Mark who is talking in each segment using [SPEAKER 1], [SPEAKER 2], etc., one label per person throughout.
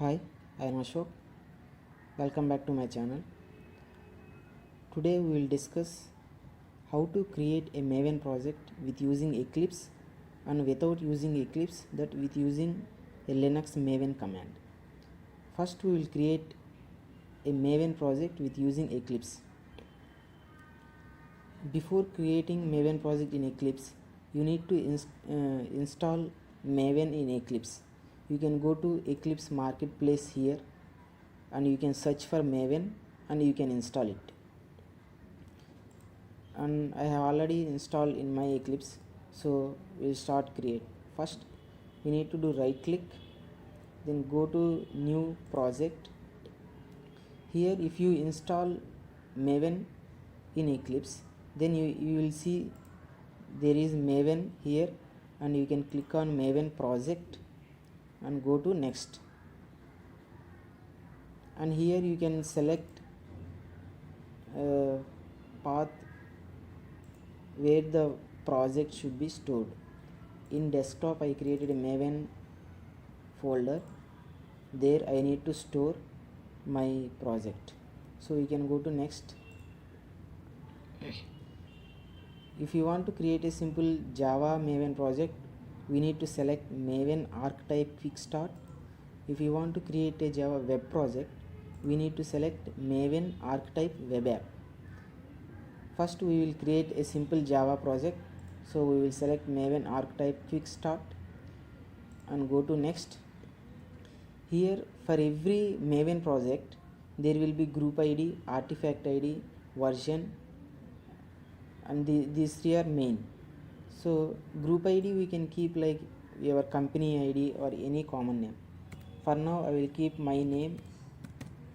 [SPEAKER 1] Hi, I am Ashok. Welcome back to my channel. Today we will discuss how to create a Maven project with using Eclipse and without using Eclipse, that with using a Linux Maven command. First we will create a Maven project with using Eclipse. Before creating Maven project in Eclipse, you need to install Maven in Eclipse. You can go to Eclipse Marketplace here and you can search for Maven and you can install it. And I have already installed in my Eclipse, so we'll start create. First we need to do right click, then go to new project. Here if you install Maven in Eclipse, then you will see there is Maven here, and you can click on Maven project and go to next, and here you can select path where the project should be stored. In desktop I created a Maven folder, there I need to store my project, so you can go to next. If you want to create a simple Java Maven project, we need to select Maven archetype quick start. If you want to create a Java web project, we need to select Maven archetype web app. First we will create a simple Java project, so we will select Maven archetype quick start and go to next. Here for every Maven project there will be group ID, artifact ID, version, and these three are main. So group ID we can keep like your company ID or any common name. For now I will keep my name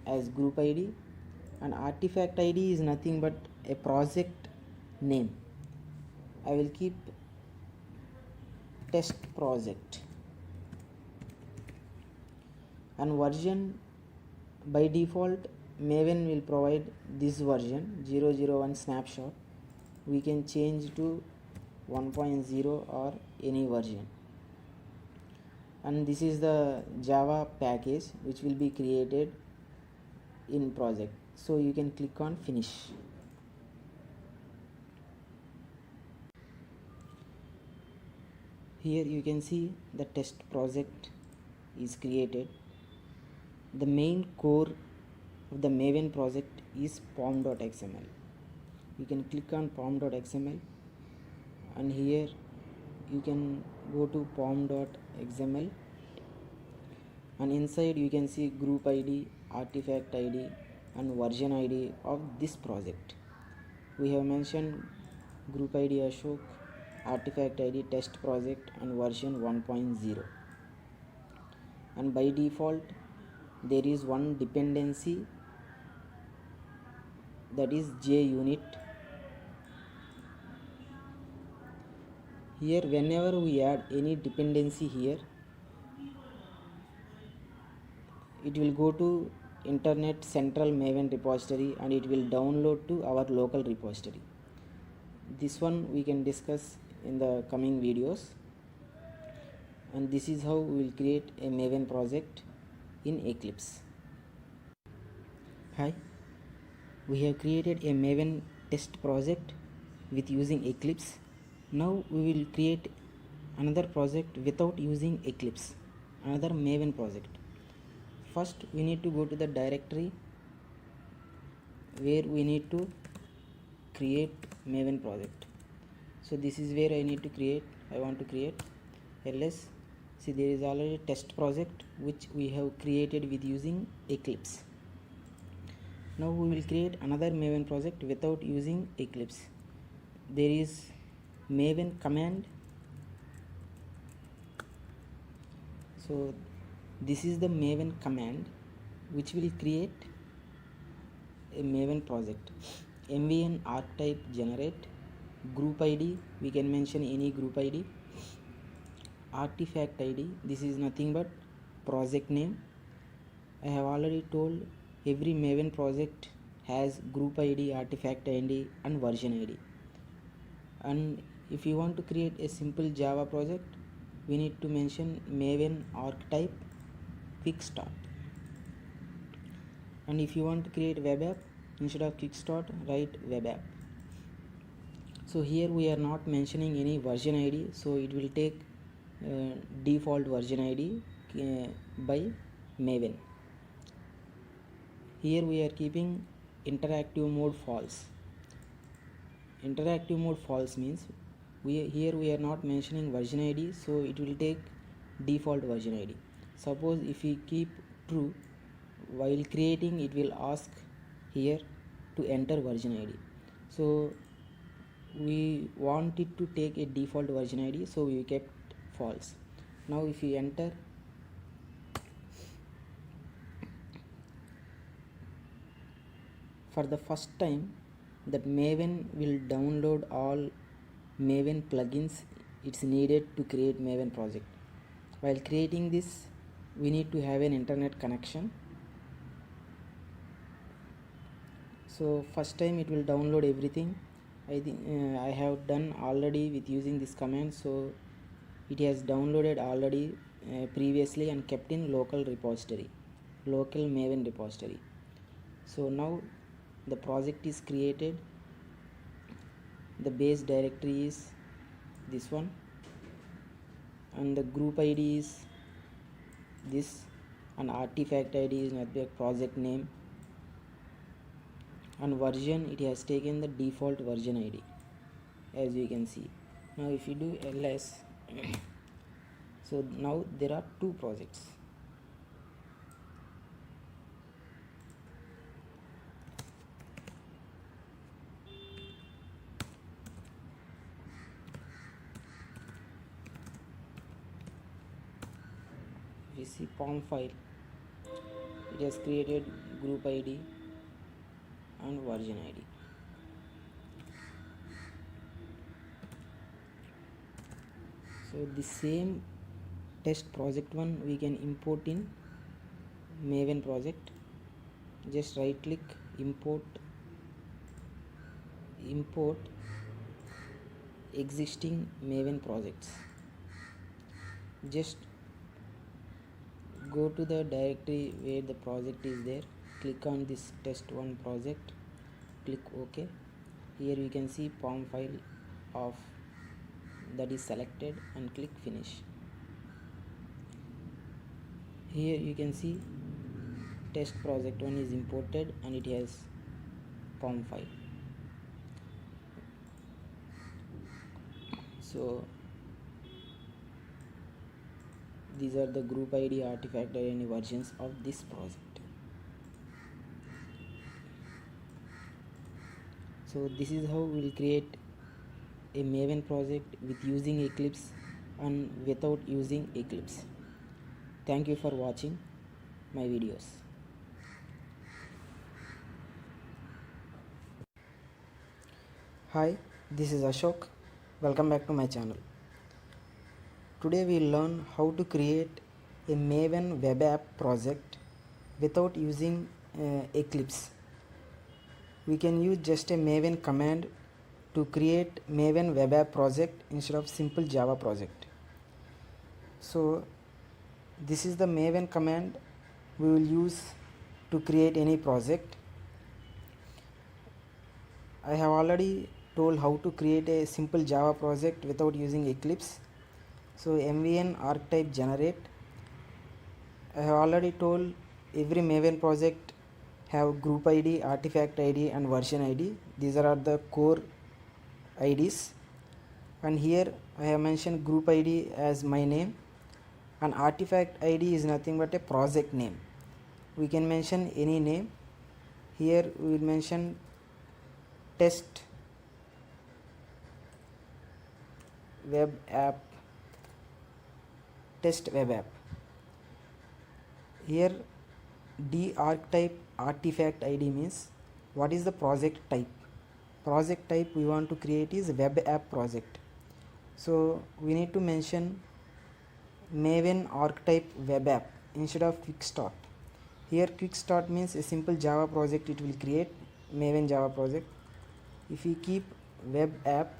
[SPEAKER 1] as group ID, and artifact ID is nothing but a project name. I will keep test project, and version by default Maven will provide this version 001 snapshot. We can change to 1.0 or any version, and this is the Java package which will be created in project, so you can click on finish. Here you can see the test project is created. The main core of the Maven project is pom.xml. You can click on pom.xml, and here you can go to pom.xml, and inside you can see group ID, artifact ID, and version ID of this project. We have mentioned group ID Ashok, artifact ID test project, and version 1.0. And by default there is one dependency, that is JUnit. Here whenever we add any dependency here, it will go to internet central Maven repository and it will download to our local repository. This one we can discuss in the coming videos, and this is how we will create a Maven project in Eclipse. Hi, we have created a Maven test project with using Eclipse. Now we will create another project without using Eclipse, another Maven project. First we need to go to the directory where we need to create Maven project. So this is where I want to create ls. See, there is already test project which we have created with using Eclipse. Now we will create another Maven project without using Eclipse. There is Maven command. So this is the Maven command which will create a Maven project. MVN archetype generate, group ID, we can mention any group ID, artifact ID, this is nothing but project name. I have already told every Maven project has group ID, artifact ID, and version ID. And if you want to create a simple Java project, we need to mention Maven archetype quick start. And if you want to create web app, instead of quick start, write web app. So here we are not mentioning any version id, so it will take default version id by Maven. Here we are keeping interactive mode false. Interactive mode false means here we are not mentioning version id, so it will take default version id. Suppose if we keep true, while creating it will ask here to enter version id. So we want it to take a default version id, so we kept false. Now if we enter, for the first time that Maven will download all Maven plugins it's needed to create Maven project. While creating this, we need to have an internet connection. So first time it will download everything. I think I have done already with using this command, so it has downloaded already previously and kept in local repository, local Maven repository. So now the project is created. The base directory is this one, and the group id is this, and artifact id is network project name, and version it has taken the default version id, as you can see. Now if you do ls, so now there are two projects. We see POM file, it has created group id and version id. So the same test project one we can import in Maven project. Just right click, import existing Maven projects. Just go to the directory where the project is there, click on this test1 project, click OK. Here you can see POM file of that is selected, and click finish. Here you can see test project 1 is imported and it has POM file. So these are the group id, artifact id, and versions of this project. So this is how we will create a Maven project with using Eclipse and without using Eclipse. Thank you for watching my videos. Hi, this is Ashok. Welcome back to my channel. Today we will learn how to create a Maven web app project without using Eclipse. We can use just a Maven command to create Maven web app project instead of simple Java project. So this is the Maven command we will use to create any project. I have already told how to create a simple Java project without using Eclipse. So mvn archetype generate. I have already told every Maven project have group id, artifact id, and version id. These are the core IDs, and here I have mentioned group id as my name, and artifact id is nothing but a project name. We can mention any name. Here we will mention test web app, test web app. Here d archetype artifact id means what is the project type. Project type we want to create is web app project, so we need to mention Maven archetype web app instead of quick start. Here quick start means a simple Java project it will create, Maven Java project. If we keep web app,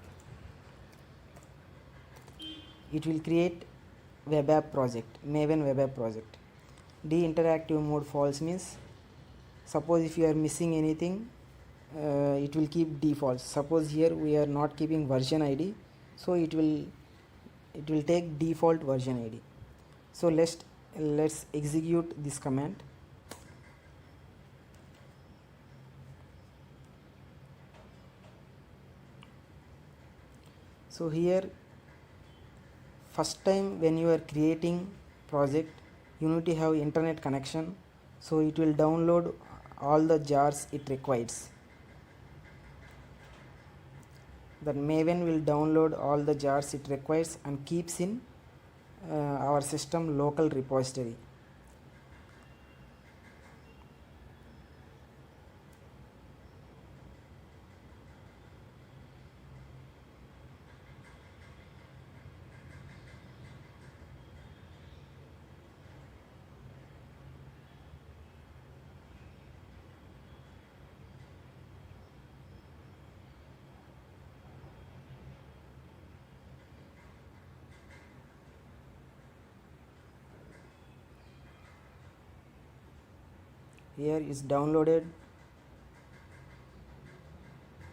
[SPEAKER 1] it will create web app project, Maven web app project. D interactive mode false means Suppose if you are missing anything, it will keep default. Suppose here we are not keeping version id, so it will take default version id. So let's execute this command. So here, first time when you are creating project, you need to have internet connection, so it will download all the jars it requires. The Maven will download all the jars it requires and keeps in our system local repository. Here is downloaded,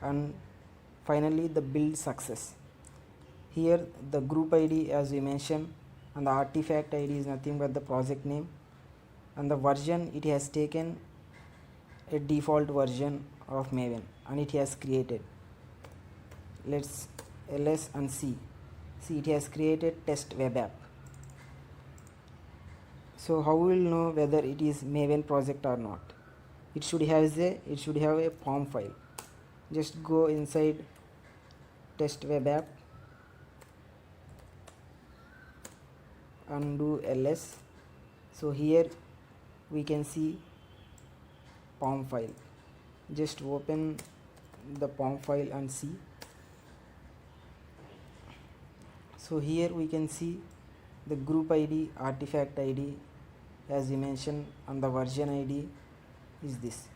[SPEAKER 1] and finally the build success. Here the group id as we mentioned, and the artifact id is nothing but the project name, and the version, it has taken a default version of Maven and it has created. Let's ls and see it has created test web app. So how we will know whether it is Maven project or not? It should have a POM file. Just go inside test web app and do ls. So here we can see POM file. Just open the POM file and see. So here we can see the group id, artifact id as we mentioned, and the version id is this.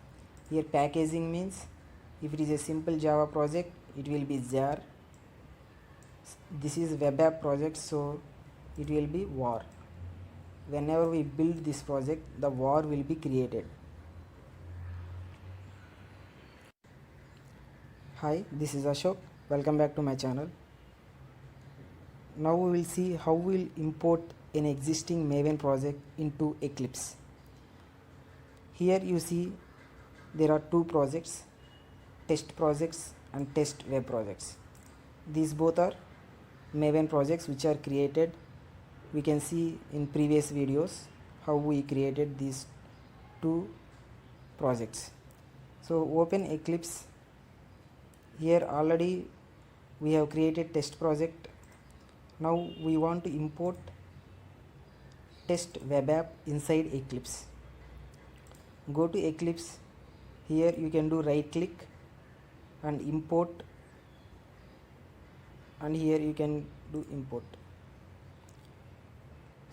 [SPEAKER 1] Here packaging means if it is a simple Java project, it will be jar. This is web app project, so it will be var. Whenever we build this project, the var will be created. Hi, this is Ashok. Welcome back to my channel. Now we will see how we will import an existing Maven project into Eclipse. Here you see there are two projects, test projects and test web projects. These both are Maven projects which are created. We can see in previous videos how we created these two projects. So open Eclipse. Here already we have created test project. Now we want to import test web app inside Eclipse. Go to Eclipse. Here you can do right click and import, and here you can do import.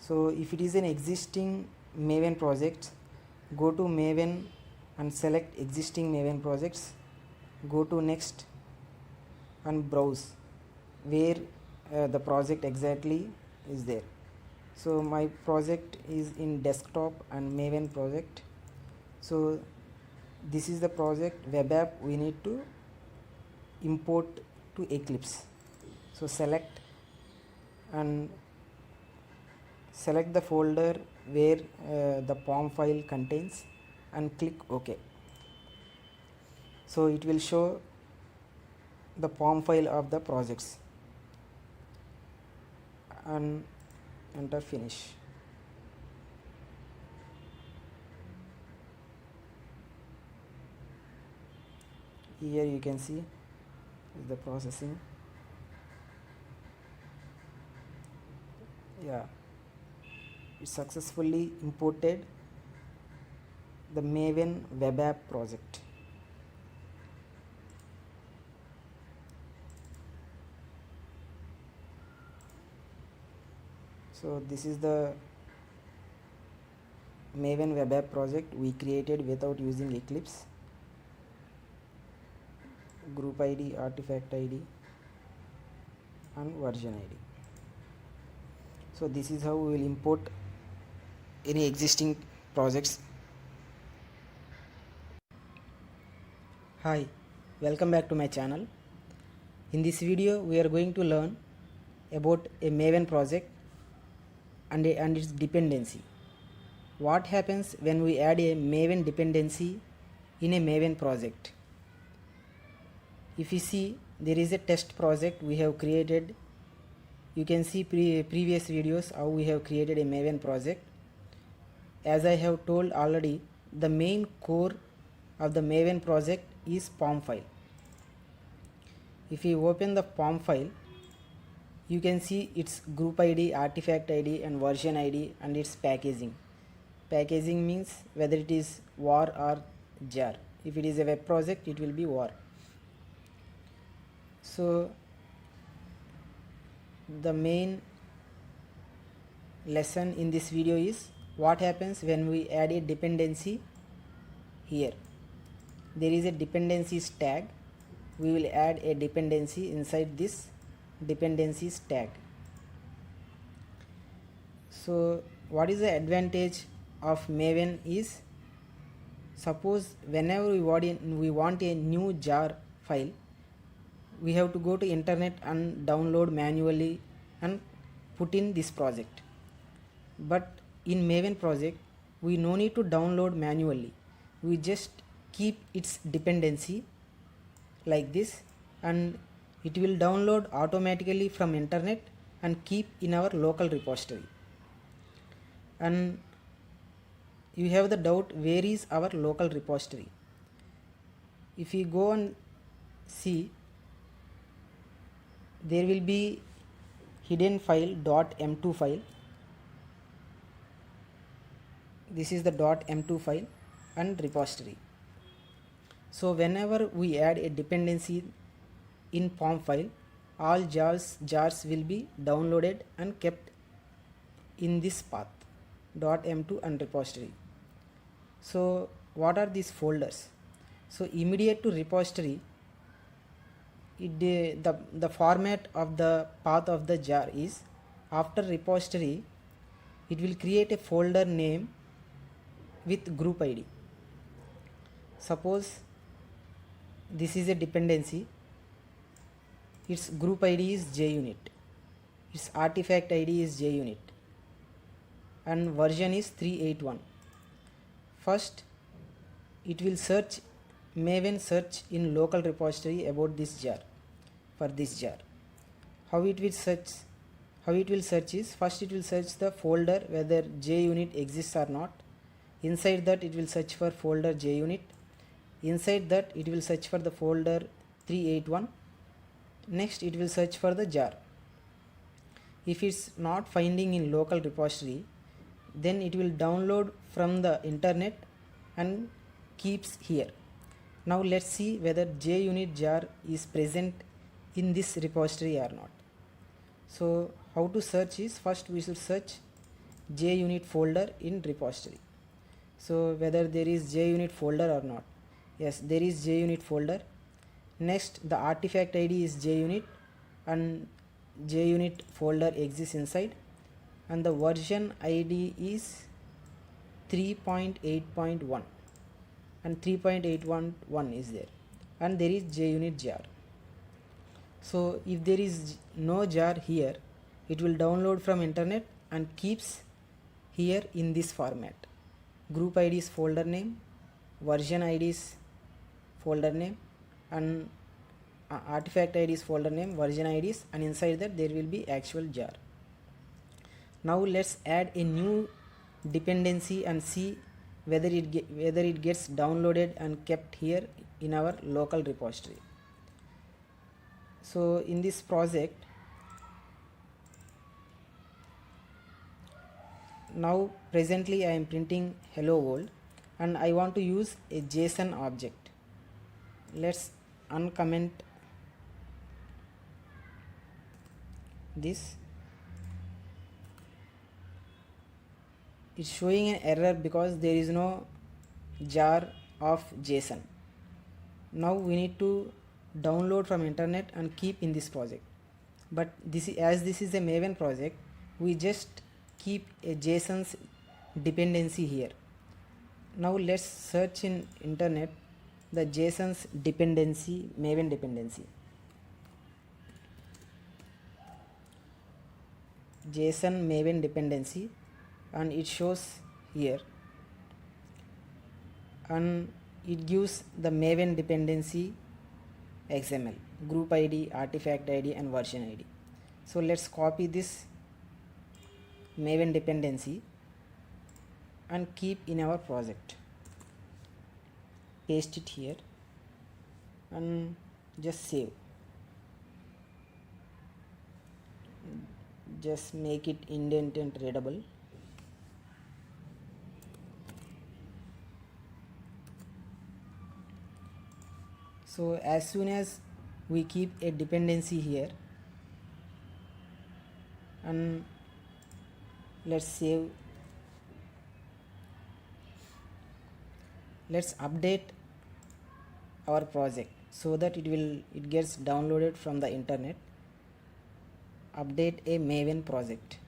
[SPEAKER 1] So if it is an existing Maven project, go to Maven and select existing Maven projects. Go to next and browse where the project exactly is there. So my project is in desktop and Maven project. So this is the project web app we need to import to Eclipse. So select and select the folder where the POM file contains and click OK. So it will show the POM file of the projects and enter finish. Here you can see is the processing. Yeah, it successfully imported the Maven web app project. So this is the Maven web app project we created without using Eclipse. Group ID, artifact ID and version ID. So this is how we will import any existing projects Hi, welcome back to my channel. In this video we are going to learn about a Maven project and its dependency. What happens when we add a Maven dependency in a Maven project? If you see, there is a test project we have created. You can see previous videos how we have created a Maven project. As I have told already, the main core of the Maven project is POM file. If you open the POM file, you can see its group ID, artifact ID and version ID and its packaging. Packaging means whether it is war or jar. If it is a web project, it will be war. So the main lesson in this video is what happens when we add a dependency here. There is a dependencies tag. We will add a dependency inside this dependencies tag. So what is the advantage of Maven is, suppose whenever we want a new jar file, we have to go to internet and download manually and put in this project. But in Maven project we no need to download manually. We just keep its dependency like this and it will download automatically from internet and keep in our local repository. And you have the doubt, where is our local repository? If you go and see, there will be hidden file .m2 file. This is the .m2 file and repository. So whenever we add a dependency in POM file, all jars will be downloaded and kept in this path .m2 and repository. So what are these folders? So immediate to repository, the format of the path of the jar is, after repository it will create a folder name with group ID. Suppose this is a dependency, its group ID is JUnit, its artifact ID is JUnit and version is 381. First it will search, Maven search in local repository about this jar, for this jar. How it will search is, first it will search the folder whether JUnit exists or not. Inside that it will search for folder JUnit. Inside that it will search for the folder 381. Next it will search for the jar. If it's not finding in local repository, then it will download from the internet and keeps here. Now let's see whether JUnit jar is present in this repository or not. So how to search is, first we should search JUnit folder in repository. So whether there is JUnit folder or not. Yes, there is JUnit folder. Next the artifact ID is JUnit and JUnit folder exists inside, and the version ID is 3.8.1 and 3.811 is there, and there is JUnit jar. So if there is no jar here, it will download from internet and keeps here in this format. Group ID is folder name, version ID is folder name, and artifact ID is folder name, version IDs, and inside that there will be actual jar. Now let's add a new dependency and see whether it gets downloaded and kept here in our local repository. So in this project, now presently I am printing hello world and I want to use a JSON object. Let's uncomment this. It's showing an error because there is no jar of JSON. Now we need to download from internet and keep in this project. But as this is a Maven project, we just keep a JSON's dependency here. Now let's search in internet the JSON's dependency, Maven dependency. JSON Maven dependency, and it shows here, and it gives the Maven dependency XML, group ID, artifact ID, and version ID. So let's copy this Maven dependency and keep in our project. Paste it here and just save. Just make it indent and readable. So as soon as we keep a dependency here, and let's save, let's update our project so that it gets downloaded from the internet. Update a Maven project.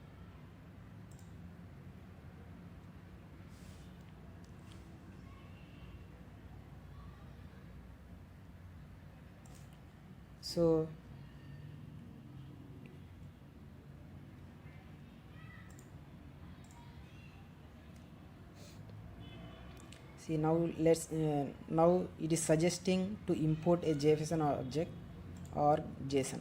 [SPEAKER 1] So see, now now it is suggesting to import a JSON object or JSON.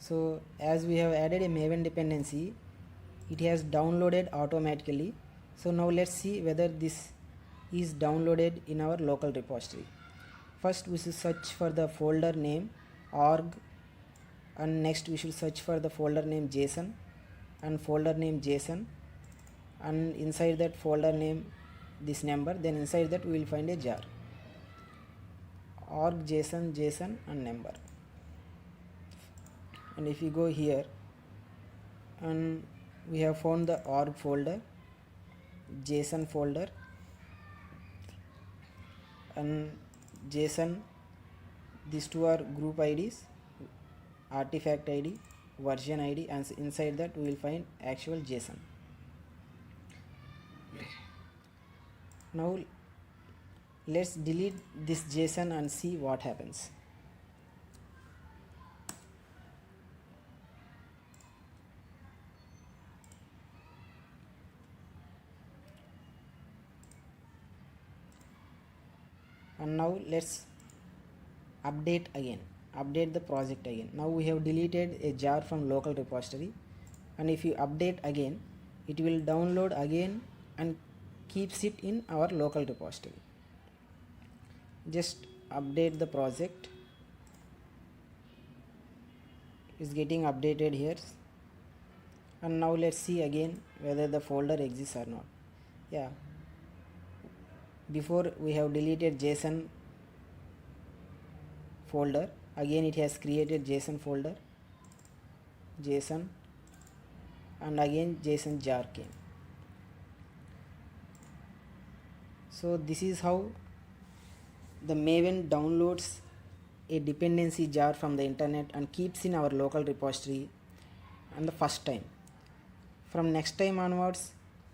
[SPEAKER 1] So as we have added a Maven dependency, it has downloaded automatically. So now let's see whether this is downloaded in our local repository. First we should search for the folder name org, and next we should search for the folder name JSON and folder name JSON, and inside that folder name this number, then inside that we will find a jar, org JSON, JSON and number. And if you go here, and we have found the org folder, JSON folder and JSON. These two are group IDs, artifact ID, version ID, and inside that we will find actual JSON. Now let's delete this JSON and see what happens. And now let's update again, update the project again. Now we have deleted a jar from local repository, and if you update again, it will download again and keeps it in our local repository. Just update the project. It's getting updated here, and now let's see again whether the folder exists or not. Yeah, before we have deleted JSON folder, again it has created JSON folder, JSON, and again JSON jar came. So this is how the Maven downloads a dependency jar from the internet and keeps in our local repository on the first time. From next time onwards,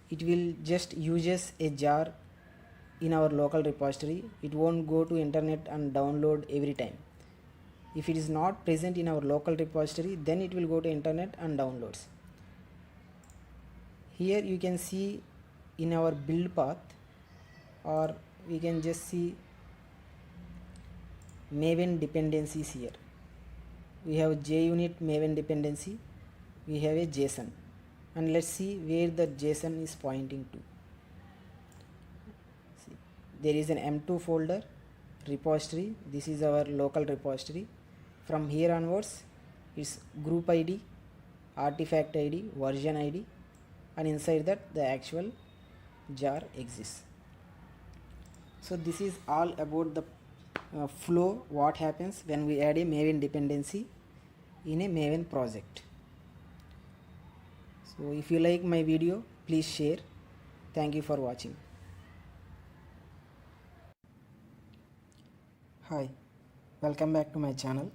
[SPEAKER 1] it will just uses a jar in our local repository. It won't go to internet and download every time. If it is not present in our local repository, then it will go to internet and downloads. Here you can see in our build path, or we can just see Maven dependencies here. We have JUnit Maven dependency, we have a JSON, and let's see where the JSON is pointing to. See, there is an M2 folder repository. This is our local repository. From here onwards, it's group ID, artifact ID, version ID, and inside that the actual jar exists. So this is all about the flow, what happens when we add a Maven dependency in a Maven project. So if you like my video, please share. Thank you for watching. Hi, welcome back to my channel.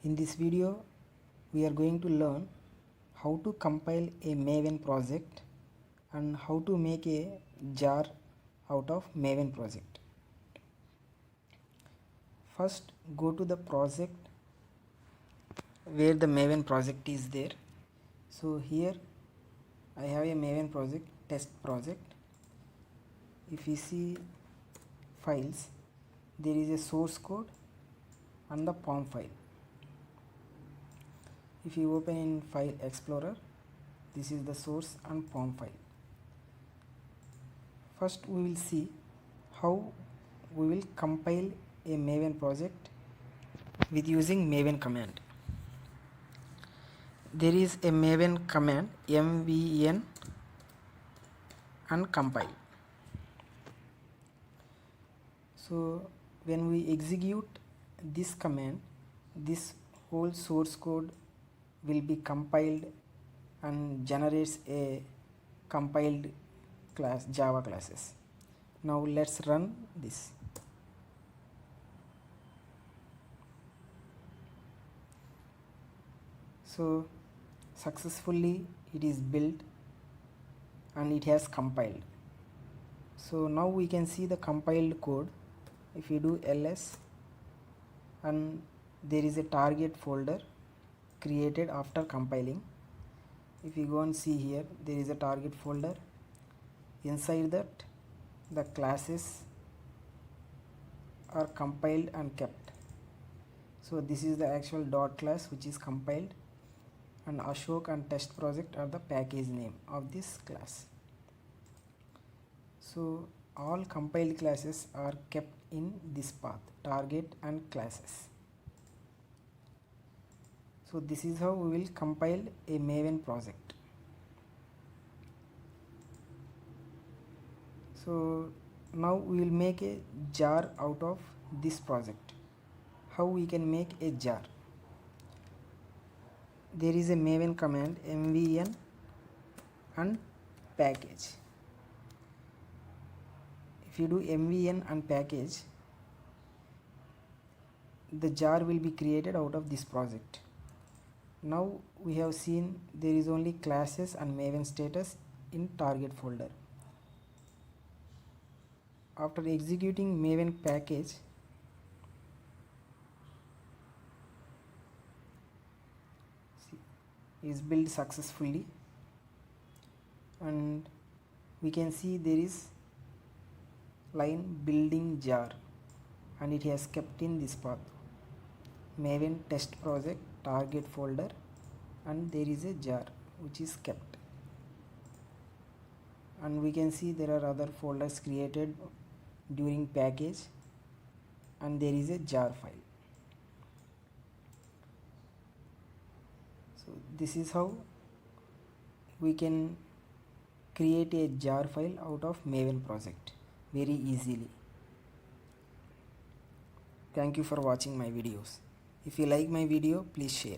[SPEAKER 1] In this video, we are going to learn how to compile a Maven project and how to make a jar out of Maven project. First, go to the project where the Maven project is there. So here I have a Maven project, test project. If you see files, there is a source code and the POM file. If you open in File Explorer, this is the source and POM file. First we will see how we will compile a Maven project with using Maven command. There is a Maven command mvn and compile. So when we execute this command, this whole source code will be compiled and generates a compiled class, Java classes. Now let's run this. So successfully it is built and it has compiled. So now we can see the compiled code. If you do ls, and there is a target folder created after compiling. If you go and see here, there is a target folder. Inside that, the classes are compiled and kept. So this is the actual dot class which is compiled, and Ashok and test project are the package name of this class. So all compiled classes are kept in this path, target and classes. So this is how we will compile a Maven project. So now we will make a jar out of this project. How we can make a jar? There is a Maven command mvn and package. If you do mvn and package, the jar will be created out of this project. Now we have seen there is only classes and Maven status in target folder. After executing Maven package, is built successfully, and we can see there is line building jar, and it has kept in this path Maven test project target folder, and there is a jar which is kept, and we can see there are other folders created during package, and there is a jar file. So this is how we can create a jar file out of Maven project very easily. Thank you for watching my videos. If you like my video, please share.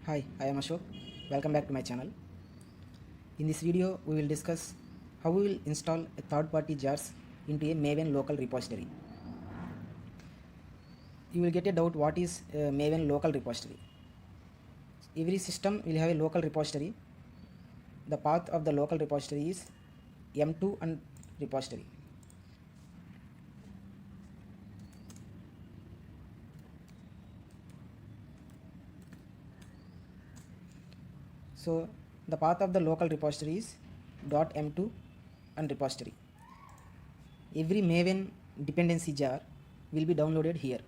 [SPEAKER 1] Hi, I am Ashok. Welcome back to my channel. In this video, we will discuss how we will install a third-party jars into a Maven local repository. You will get a doubt what is a Maven local repository. Every system will have a local repository. The path of the local repository is M2 and repository. So the path of the local repository is .m2 and repository. Every Maven dependency jar will be downloaded here.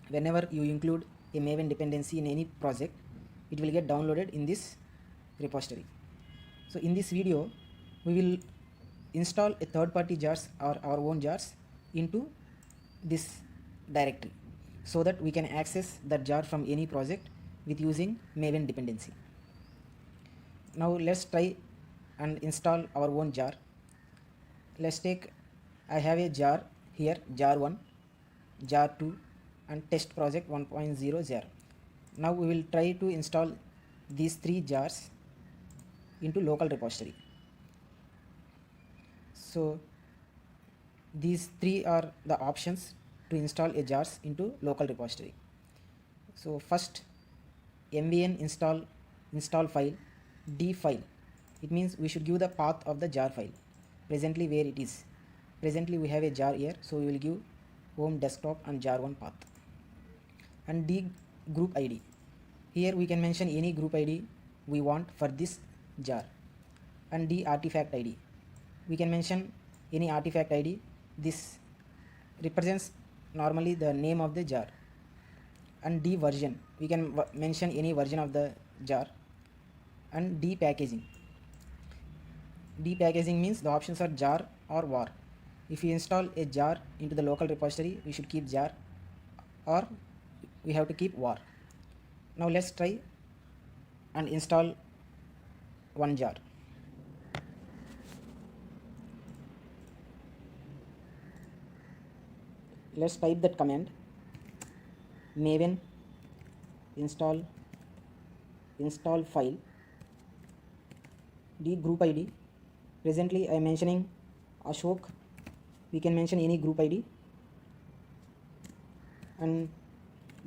[SPEAKER 1] Whenever you include a Maven dependency in any project, it will get downloaded in this repository. So in this video, we will install a third-party jars or our own jars into this directory so that we can access that jar from any project with using Maven dependency. Now let's try and install our own jar. Let's take, I have a jar here, jar 1, jar 2 and test project 1.0 jar. Now we will try to install these three jars into local repository. So these three are the options to install a jars into local repository. So first, mvn install file d file. It means we should give the path of the jar file presently where it is. Presently we have a jar here, so we will give home desktop and jar 1 path. And d group id. Here we can mention any group id we want for this jar. And d artifact id. We can mention any artifact id. This represents normally the name of the jar. And d version. We can mention any version of the jar. And d packaging. D packaging means the options are jar or var. If you install a jar into the local repository, we should keep jar, or we have to keep var. Now let's try and install one jar. Let's type that command maven install file d group id. Presently I am mentioning Ashok. We can mention any group id. And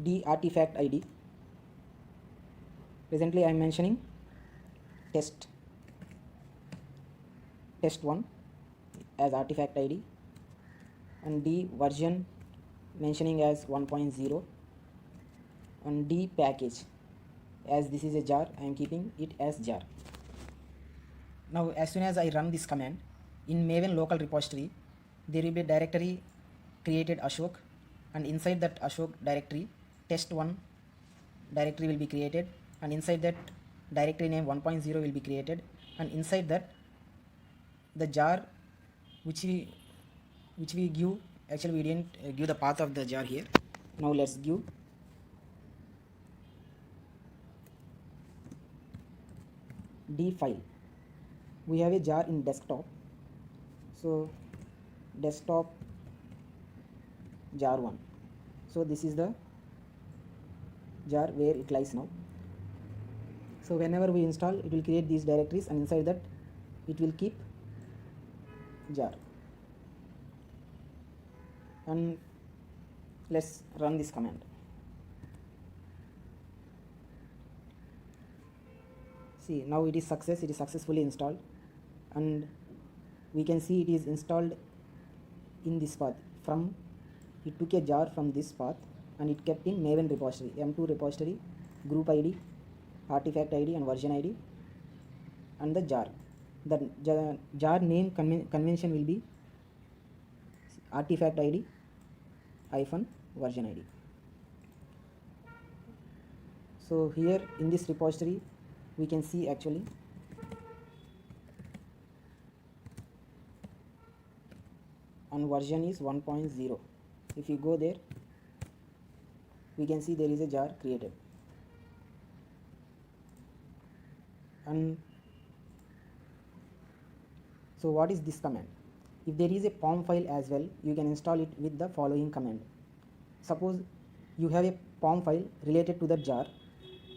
[SPEAKER 1] d artifact id. Presently I am mentioning test 1 as artifact id. And d version mentioning as 1.0. and d package, as this is a jar, I am keeping it as jar. Now as soon as I run this command in Maven local repository, there will be a directory created Ashok, and inside that Ashok directory test 1 directory will be created, and inside that directory name 1.0 will be created, and inside that the jar which we give, actually we didn't give the path of the jar here. Now let's give d file. We have a jar in desktop, so desktop jar 1. So this is the jar where it lies now. So whenever we install, it will create these directories, and inside that it will keep jar. And let's run this command. See, now it is successfully installed, and we can see it is installed in this path. From it took a jar from this path and it kept in Maven repository, M2 repository, group id, artifact id and version id, and the jar. The jar name convention will be artifact id hyphen version id. So here in this repository we can see actually and version is 1.0. If you go there, we can see there is a jar created. And so what is this command? If there is a POM file as well, you can install it with the following command. Suppose you have a POM file related to the jar,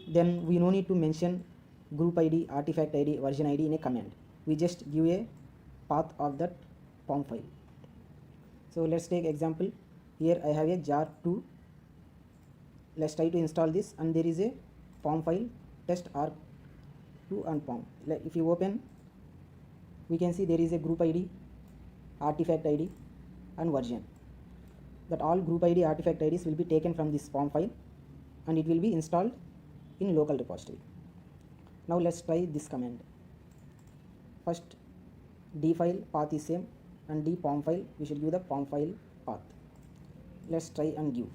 [SPEAKER 1] then we no need to mention group id, artifact id, version id in a command. We just give a path of that POM file. So let's take example. Here I have a jar2. Let's try to install this, and there is a POM file test arc2 and POM. If you open, we can see there is a group id, artifact id and version. That all group id, artifact ids will be taken from this POM file and it will be installed in local repository. Now let's try this command. First, d file path is same, and d POM file, we should give the POM file path. Let's try and give.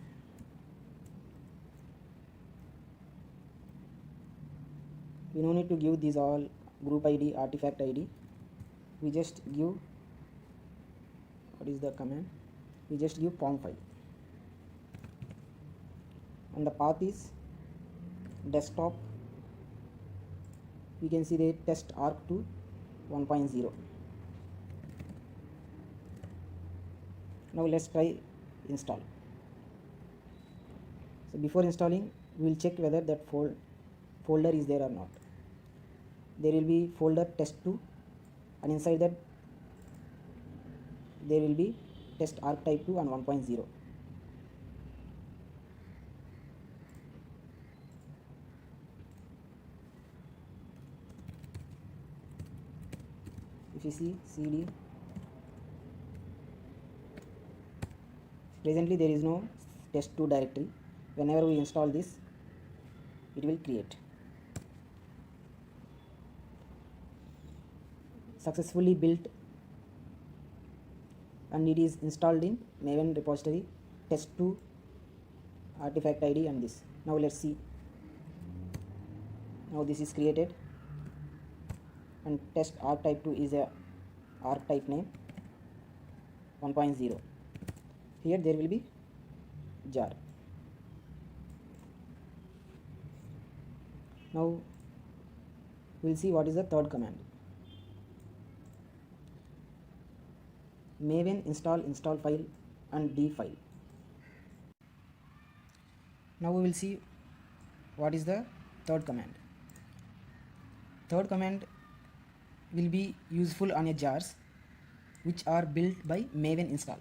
[SPEAKER 1] We no need to give these all group id, artifact id. We just give, what is the command? We just give POM file, and the path is desktop. We can see the test arc2 1.0. Now let's try install. So before installing, we will check whether that folder is there or not. There will be folder test2, and inside that there will be test archetype 2 and 1.0. If you see cd, presently there is no test2 directory. Whenever we install this, it will create. Successfully built, and it is installed in Maven repository, test2, artifact id and this. Now let's see. Now this is created, and test archetype 2 is a archetype name 1.0. Here there will be jar. Now we'll see what is the third command. Maven install file and d file. Now we will see what is the third command. Third command will be useful on a jars which are built by Maven install.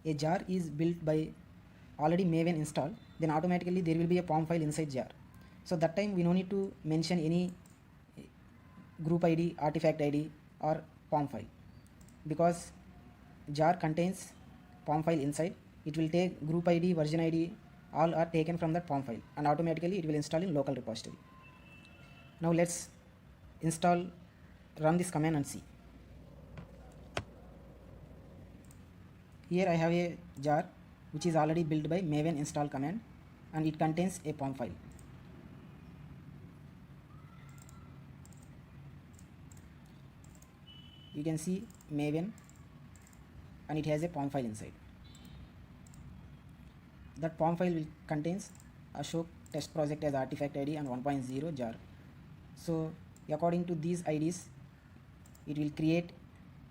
[SPEAKER 1] A jar is built by already Maven install, then automatically there will be a POM file inside jar. So that time we no need to mention any group id, artifact id or POM file, because jar contains POM file inside. It will take group id, version id, all are taken from that POM file, and automatically it will install in local repository. Now let's run this command and see. Here I have a jar which is already built by Maven install command, and it contains a POM file. You can see Maven, and it has a POM file inside. That POM file will contains Ashok test project as artifact id and 1.0 jar. So according to these IDs, it will create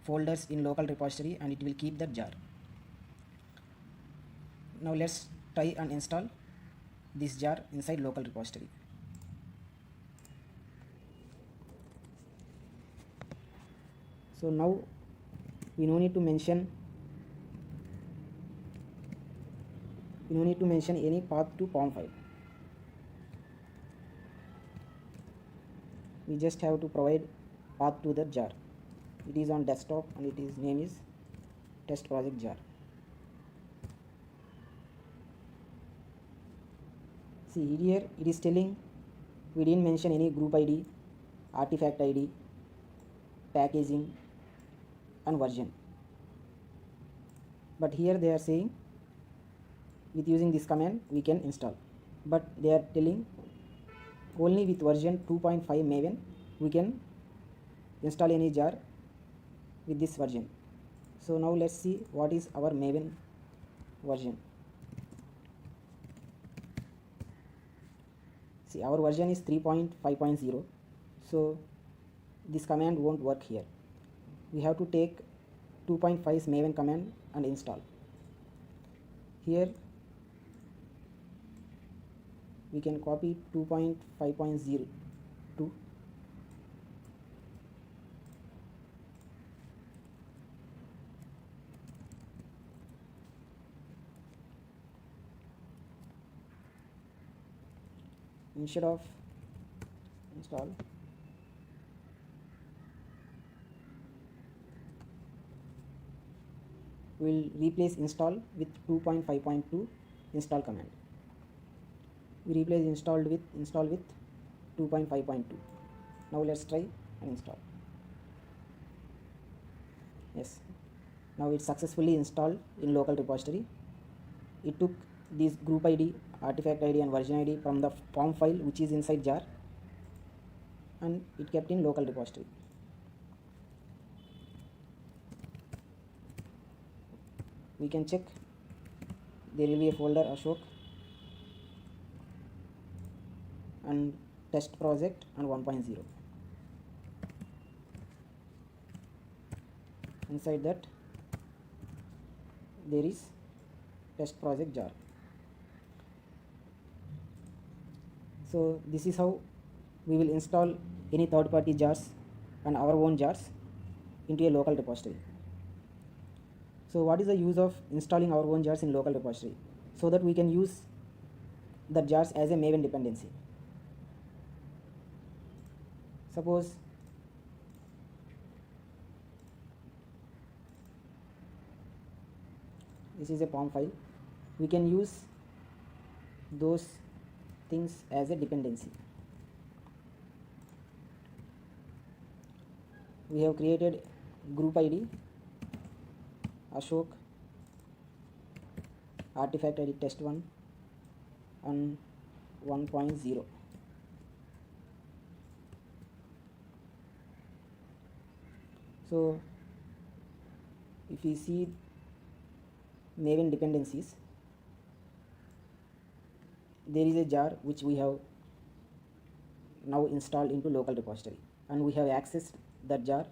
[SPEAKER 1] folders in local repository and it will keep that jar. Now let's try and install this jar inside local repository. So now we no need to mention any path to POM file. We just have to provide path to the jar. It is on desktop and its name is test project jar. See here it is telling we didn't mention any group id, artifact id, packaging and version, but here they are saying with using this command we can install, but they are telling only with version 2.5 Maven we can install any jar with this version. So now let's see what is our Maven version. See, our version is 3.5.0, so this command won't work here. We have to take 2.5's Maven command and install. Here we can copy 2.5.0 to instead of install we'll replace install with 2.5.2 install command. We replace install with 2.5.2. Now let's try and install. Yes, now it's successfully installed in local repository. It took this group ID, artifact ID and version ID from the POM file which is inside jar, and it kept in local repository. We can check, there will be a folder Ashok and test project and 1.0. Inside that there is test project jar. So this is how we will install any third-party jars and our own jars into a local repository. So what is the use of installing our own jars in local repository? So that we can use the jars as a Maven dependency. Suppose this is a POM file, we can use those things as a dependency. We have created group ID Ashok, artifact ID test1 and 1.0. So if we see Maven dependencies, there is a jar which we have now installed into local repository, and we have accessed that jar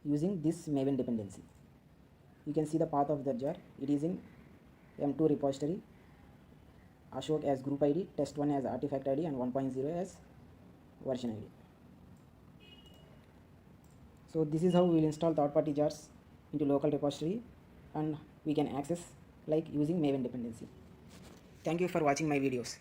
[SPEAKER 1] using this Maven dependency. You can see the path of that jar. It is in M2 repository, Ashok as group ID, test1 as artifact ID and 1.0 as version ID. So this is how we will install third-party jars into local repository, and we can access like using Maven dependency. Thank you for watching my videos.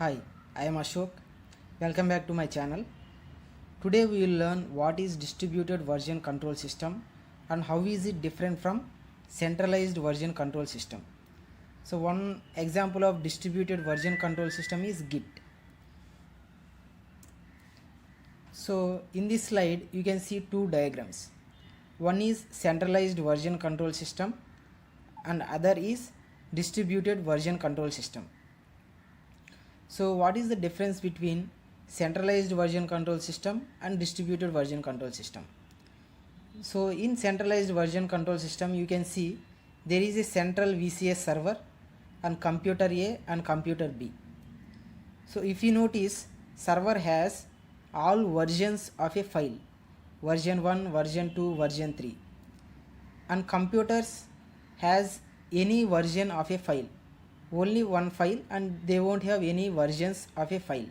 [SPEAKER 1] Hi, I am Ashok. Welcome back to my channel. Today we will learn what is distributed version control system and how is it different from centralized version control system. So one example of distributed version control system is Git. So in this slide you can see two diagrams. One is centralized version control system and other is distributed version control system. So what is the difference between centralized version control system and distributed version control system? So in centralized version control system you can see there is a central VCS server and computer A and computer B. So if you notice, server has all versions of a file, version 1, version 2, version 3, and computers has any version of a file, only one file, and they won't have any versions of a file.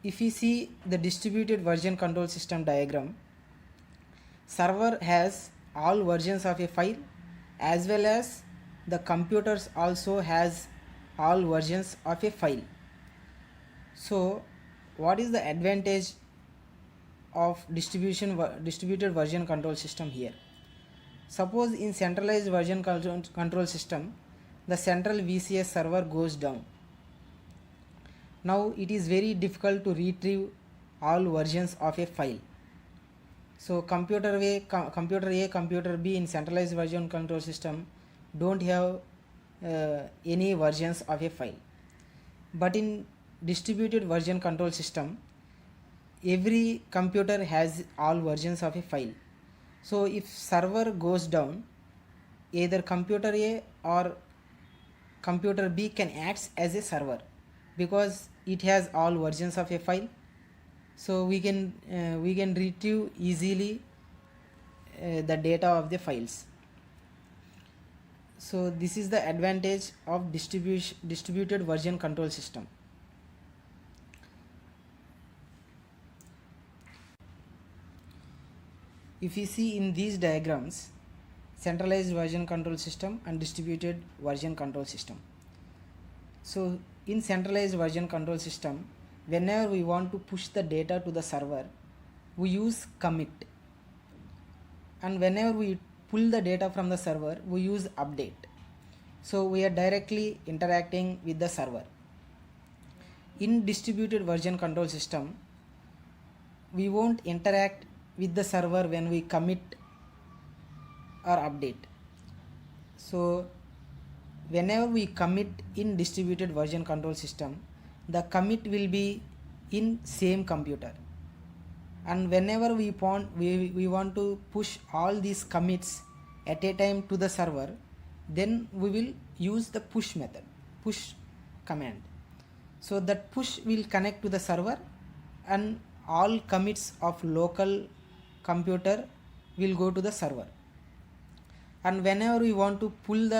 [SPEAKER 1] if you see the distributed version control system diagram, server has all versions of a file, as well as the computers also has all versions of a file. So what is the advantage of distributed version control system here? Suppose in centralized version control system, the central VCS server goes down. Now it is very difficult to retrieve all versions of a file. So computer A, computer B in centralized version control system don't have any versions of a file. But in distributed version control system, every computer has all versions of a file. So if server goes down, either computer A or computer B can act as a server, because it has all versions of a file. So we can retrieve easily the data of the files. So this is the advantage of distributed version control system. If you see in these diagrams, centralized version control system and distributed version control system. So in centralized version control system, whenever we want to push the data to the server, we use commit, and whenever we pull the data from the server, we use update. So we are directly interacting with the server. In distributed version control system, we won't interact with the server when we commit or update. So whenever we commit in distributed version control system, the commit will be in same computer, and whenever we want to push all these commits at a time to the server, then we will use the push method, push command. So that push will connect to the server, and all commits of local computer will go to the server. And whenever we want to pull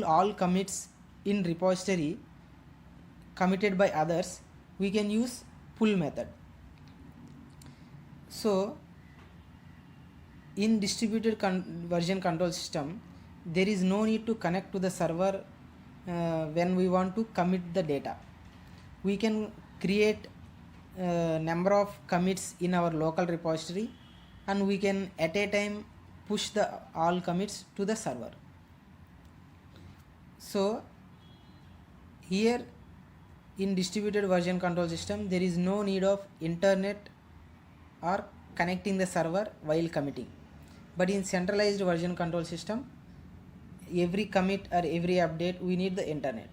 [SPEAKER 1] all commits in repository committed by others, we can use pull method. So in distributed version control system, there is no need to connect to the server when we want to commit the data. We can create number of commits in our local repository, and we can at a time push the all commits to the server. So here in distributed version control system, there is no need of internet or connecting the server while committing. But in centralized version control system, every commit or every update, we need the internet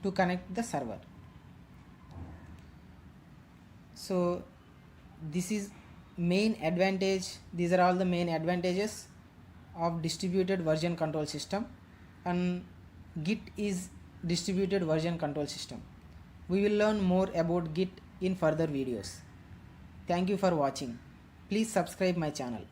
[SPEAKER 1] to connect the server. So this is main advantage. These are all the main advantages of distributed version control system, and Git is distributed version control system. We will learn more about Git in further videos. Thank you for watching. Please subscribe my channel.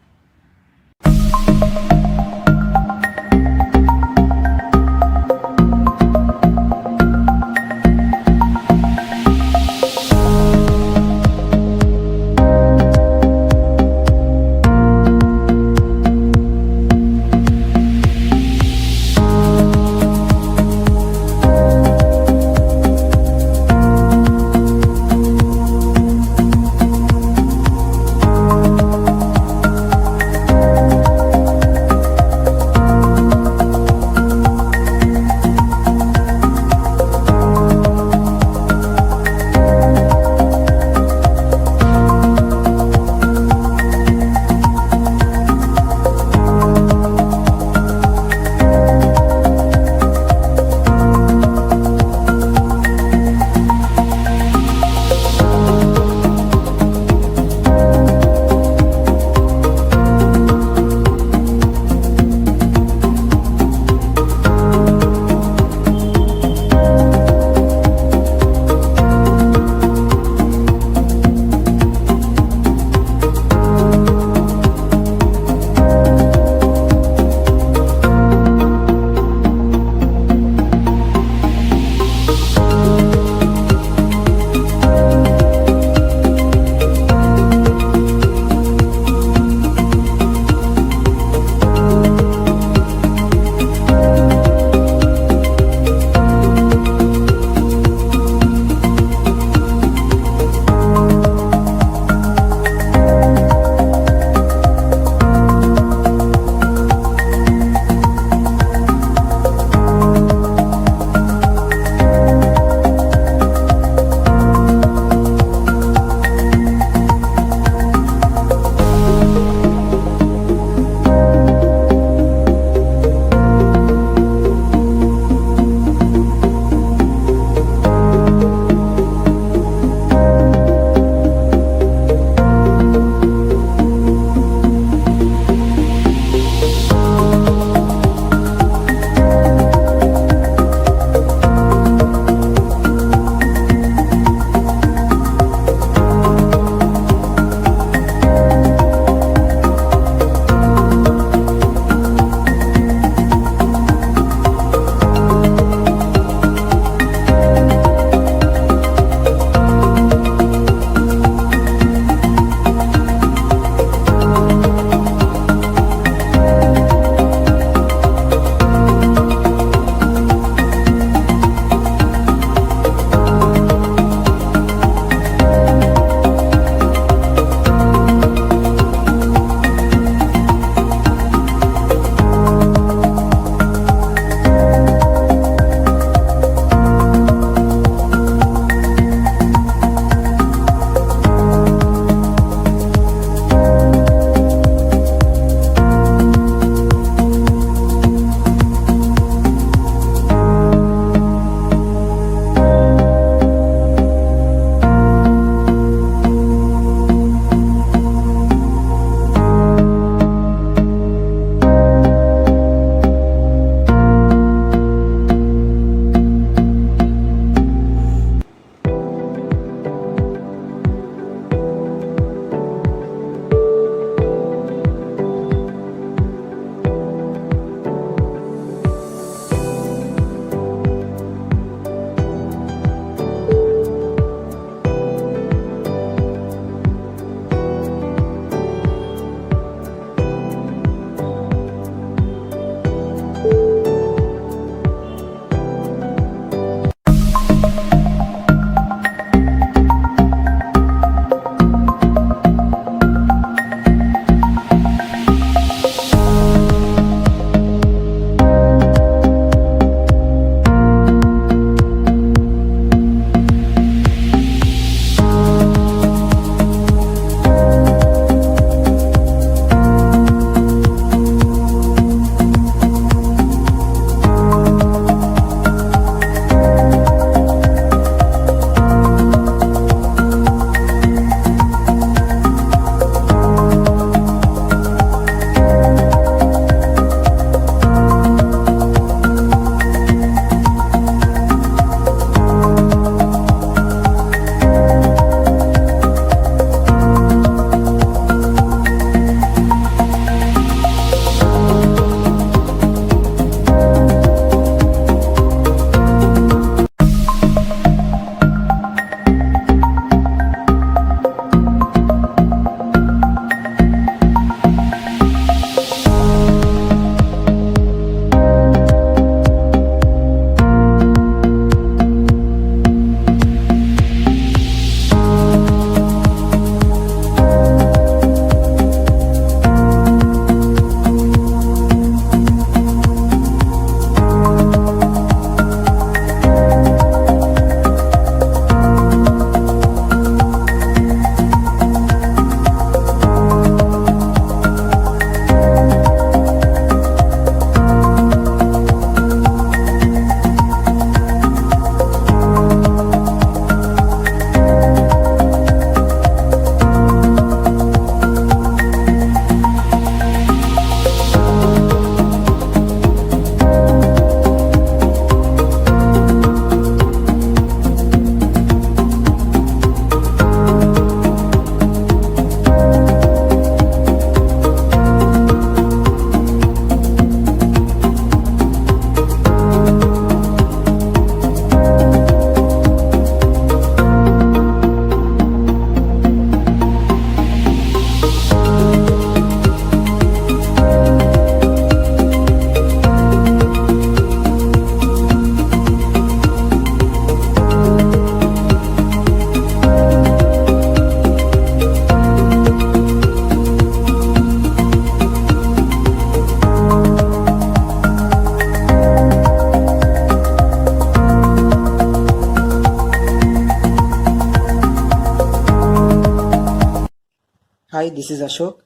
[SPEAKER 1] Hi, this is Ashok.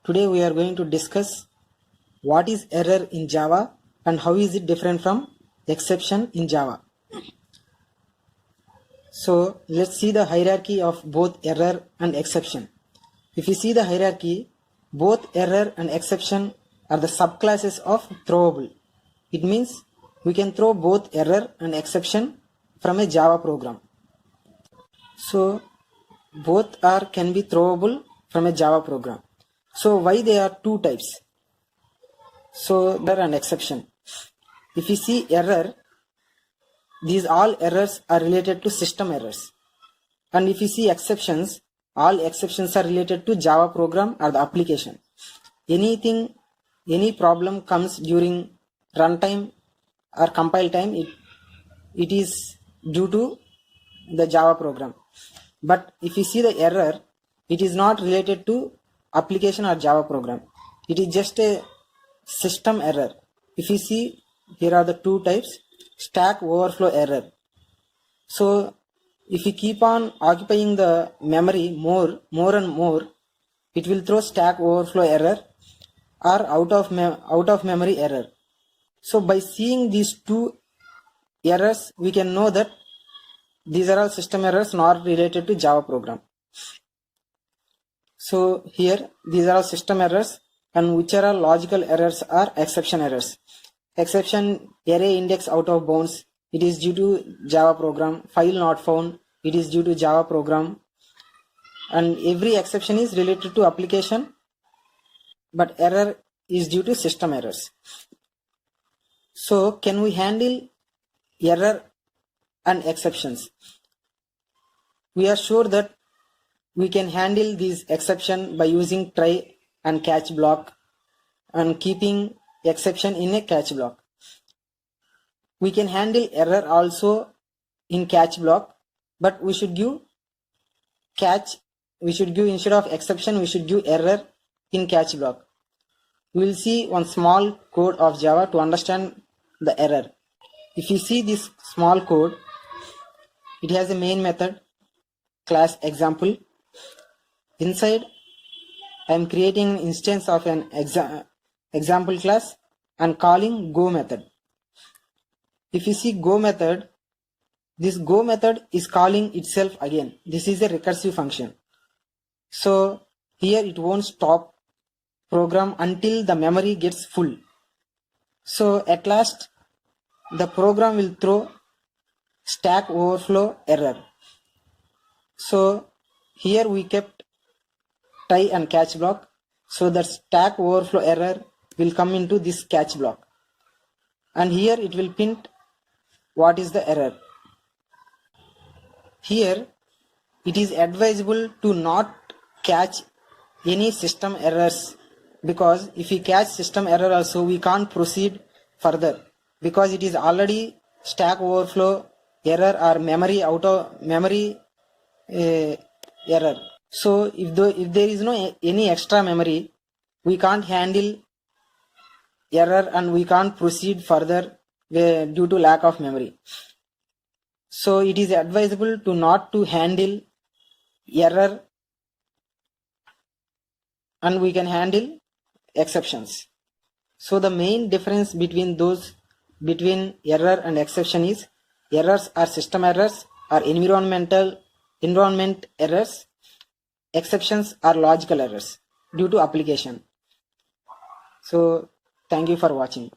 [SPEAKER 1] Today we are going to discuss what is error in Java and how is it different from exception in Java. So let's see the hierarchy of both error and exception. If you see the hierarchy, both error and exception are the subclasses of throwable. It means we can throw both error and exception from a Java program. So both can be throwable from a Java program. So why there are two types? So there are an exception. If you see error, these all errors are related to system errors. And if you see exceptions, all exceptions are related to Java program or the application. Any problem comes during runtime or compile time, it is due to the Java program. But if you see the error, it is not related to application or Java program. It is just a system error. If you see, here are the two types: stack overflow error. So if you keep on occupying the memory more and more, it will throw stack overflow error or out of memory error. So by seeing these two errors, we can know that these are all system errors not related to Java program. So here these are all system errors, and which are all logical errors are exception errors. Exception: array index out of bounds, it is due to Java program. File not found, it is due to Java program. And every exception is related to application, but error is due to system errors. So can we handle error and exceptions? We are sure that we can handle these exception by using try and catch block and keeping exception in a catch block. We can handle error also in catch block, but we should give instead of exception, we should give error in catch block. We will see one small code of Java to understand the error. If you see this small code, it has a main method class example. Inside, I am creating an instance of an example class and calling go method. If you see go method, this go method is calling itself again. This is a recursive function. So here it won't stop program until the memory gets full. So at last the program will throw stack overflow error. So here we kept tie and catch block, so that stack overflow error will come into this catch block, and here it will print what is the error. Here it is advisable to not catch any system errors, because if we catch system error also we can't proceed further, because it is already stack overflow error or memory error. So if there is no any extra memory, we can't handle error and we can't proceed further due to lack of memory. So it is advisable to not to handle error, and we can handle exceptions. So the main difference between error and exception is errors are system errors or environment errors. Exceptions are logical errors due to application. So thank you for watching.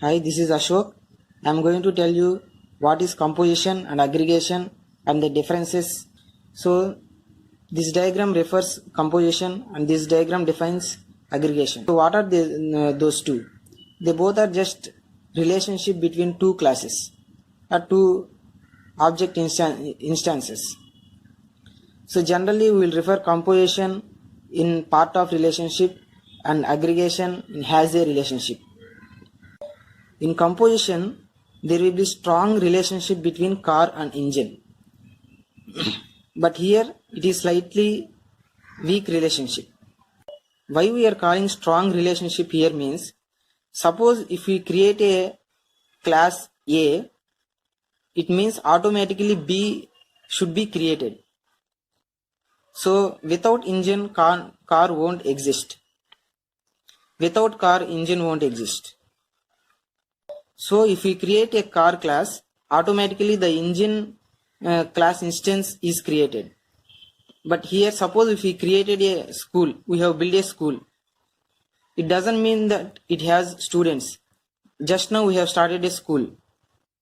[SPEAKER 1] Hi, this is Ashok. I am going to tell you what is composition and aggregation and the differences. So, this diagram refers composition and this diagram defines aggregation. So, what are those two? They both are just relationship between two classes or two object instances. So, generally we will refer composition in part of relationship and aggregation in has a relationship. In composition, there will be strong relationship between car and engine. But here it is slightly weak relationship. Why we are calling strong relationship here means, suppose if we create a class A, it means automatically B should be created. So without engine, car won't exist. Without car, engine won't exist. So if we create a car class, automatically the engine class instance is created. But here suppose if we created a school, we have built a school. It doesn't mean that it has students. Just now we have started a school.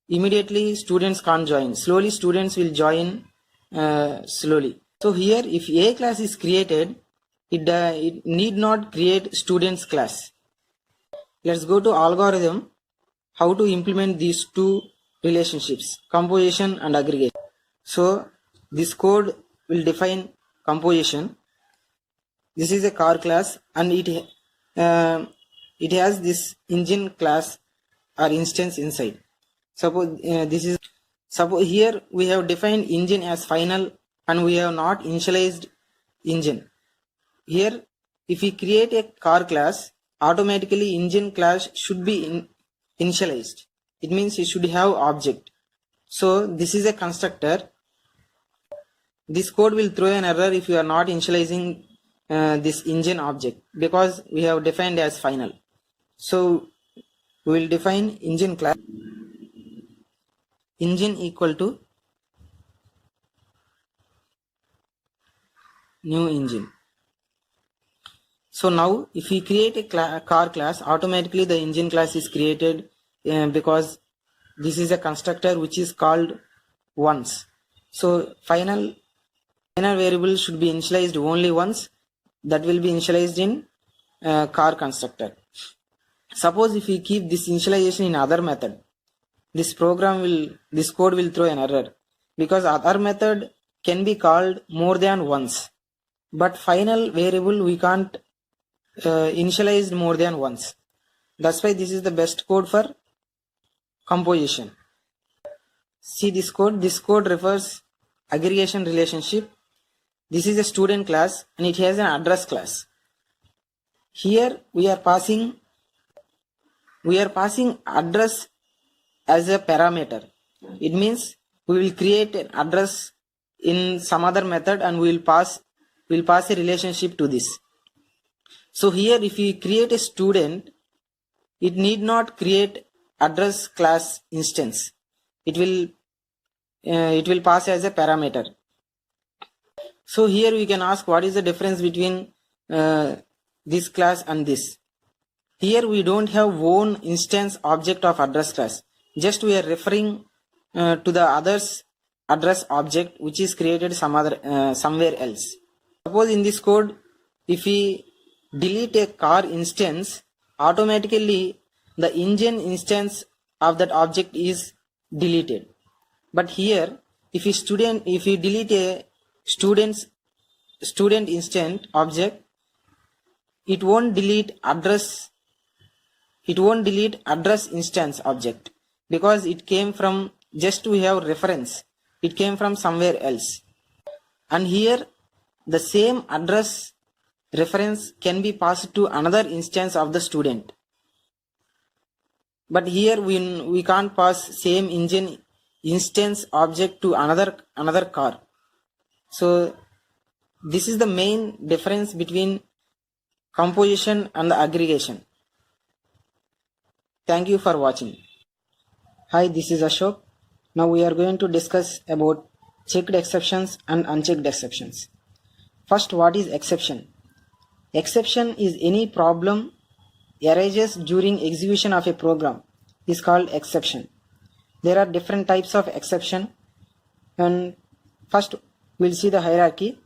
[SPEAKER 1] Immediately students can't join. Slowly students will join slowly. So here if A class is created, it need not create students class. Let's go to algorithm. How to implement these two relationships, composition and aggregation. So this code will define composition. This is a car class and it has this engine class or instance inside. Suppose here we have defined engine as final and we have not initialized engine. Here if we create a car class, automatically engine class should be initialized. It means it should have object. So this is a constructor. This code will throw an error if you are not initializing this engine object because we have defined as final. So we will define engine class. Engine equal to new engine. So now if we create a car class, automatically the engine class is created because this is a constructor which is called once. So final variable should be initialized only once. That will be initialized in car constructor. Suppose if we keep this initialization in other method, this code will throw an error because other method can be called more than once, but final variable we can't initialize more than once. That's why this is the best code for composition. See this code refers aggregation relationship. This is a student class and it has an address class. Here we are passing address as a parameter. It means we will create an address in some other method and we will pass a relationship to this. So here if we create a student, it need not create address class instance. It will pass as a parameter. So here we can ask what is the difference between this class and this. Here we don't have own instance object of address class. Just we are referring to the others address object which is created somewhere else. Suppose in this code, if we delete a car instance, automatically the engine instance of that object is deleted. But here if we delete a student instant object, it won't delete address instance object because it came from, just we have reference, it came from somewhere else. And here the same address reference can be passed to another instance of the student, but here we can't pass same engine instance object to another car. So this is the main difference between composition and the aggregation. Thank you for watching. Hi, this is Ashok. Now we are going to discuss about checked exceptions and unchecked exceptions. First, what is exception? Exception is any problem arises during execution of a program is called exception. There are different types of exception, and first we'll see the hierarchy.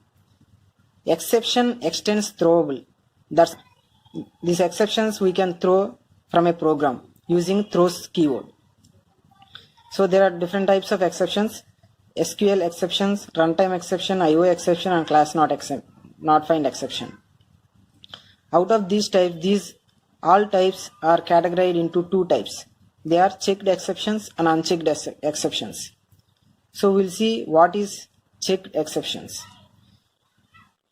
[SPEAKER 1] Exception extends throwable. That's these exceptions we can throw from a program using throws keyword. So there are different types of exceptions: SQL exceptions, runtime exception, IO exception, and class not find exception. Out of these types, all types are categorized into two types. They are checked exceptions and unchecked exceptions. So we'll see what is checked exceptions.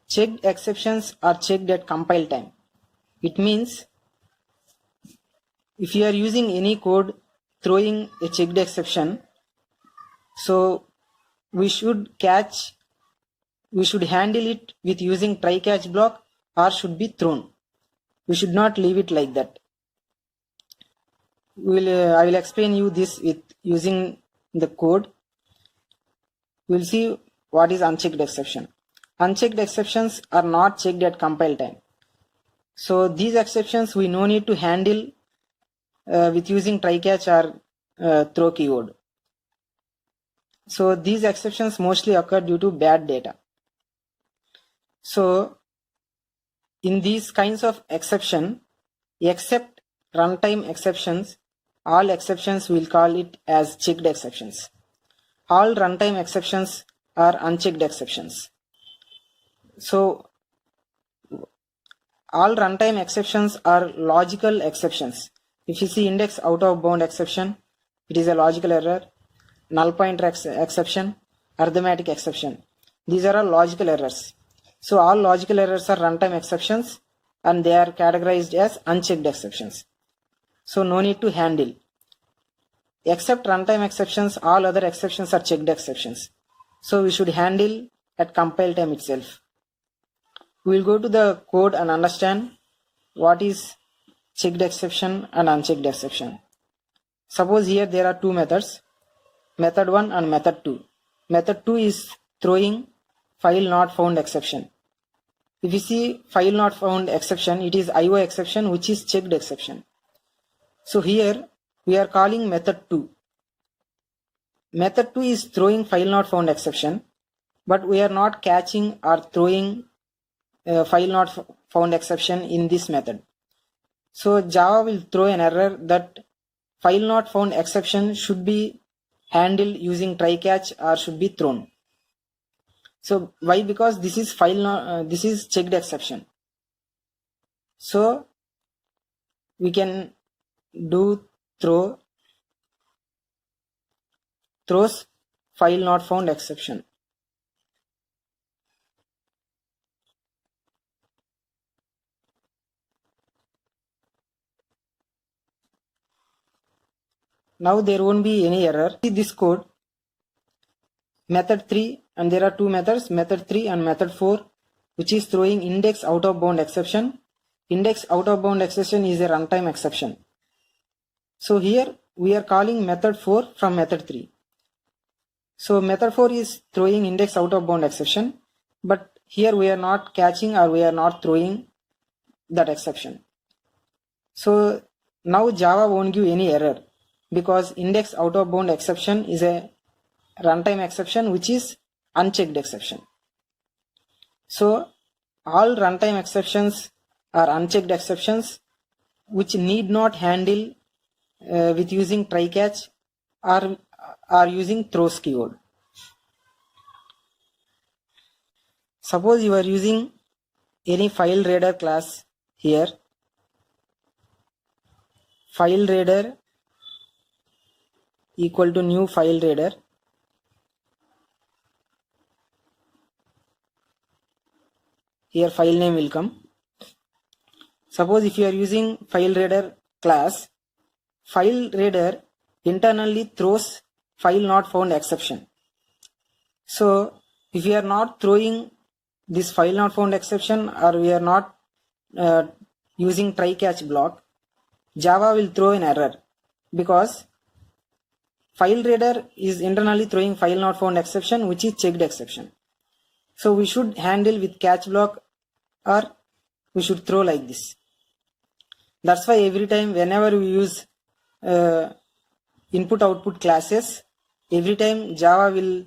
[SPEAKER 1] Checked exceptions are checked at compile time. It means if you are using any code throwing a checked exception, so we should handle it with using try catch block or should be thrown. We should not leave it like that. I will explain you this with using the code. We'll see what is unchecked exception. Unchecked exceptions are not checked at compile time. So these exceptions we no need to handle with using try catch or throw keyword. So these exceptions mostly occur due to bad data. So in these kinds of exception, except runtime exceptions, all exceptions we'll call it as checked exceptions. All runtime exceptions are unchecked exceptions. So all runtime exceptions are logical exceptions. If you see index out of bound exception, it is a logical error. Null pointer exception, arithmetic exception. These are all logical errors. So all logical errors are runtime exceptions and they are categorized as unchecked exceptions. So no need to handle. Except runtime exceptions, all other exceptions are checked exceptions. So we should handle at compile time itself. We will go to the code and understand what is checked exception and unchecked exception. Suppose here there are two methods, method 1 and method 2. Method 2 is throwing file not found exception. If you see file not found exception, it is IO exception, which is checked exception. So here we are calling method 2. Method 2 is throwing file not found exception, but we are not catching or throwing file not found exception in this method. So Java will throw an error that file not found exception should be handled using try catch or should be thrown. So why? Because this is this is checked exception. So we can do throws file not found exception. Now there won't be any error. See this code, method 3, and there are two methods, method 3 and method 4, which is throwing index out of bound exception. Index out of bound exception is a runtime exception. So here we are calling method 4 from method 3. So method 4 is throwing index out of bound exception, but here we are not catching or we are not throwing that exception. So now Java won't give any error because index out of bound exception is a runtime exception, which is unchecked exception. So all runtime exceptions are unchecked exceptions which need not handle with using try catch or using throws keyword. Suppose you are using any file reader class here. File reader equal to new file reader. Here file name will come. Suppose if you are using file reader class, file reader internally throws file not found exception. So if we are not throwing this file not found exception or we are not using try catch block, Java will throw an error because file reader is internally throwing file not found exception, which is checked exception. So we should handle with catch block or we should throw like this. That's why every time whenever we use input output classes, every time Java will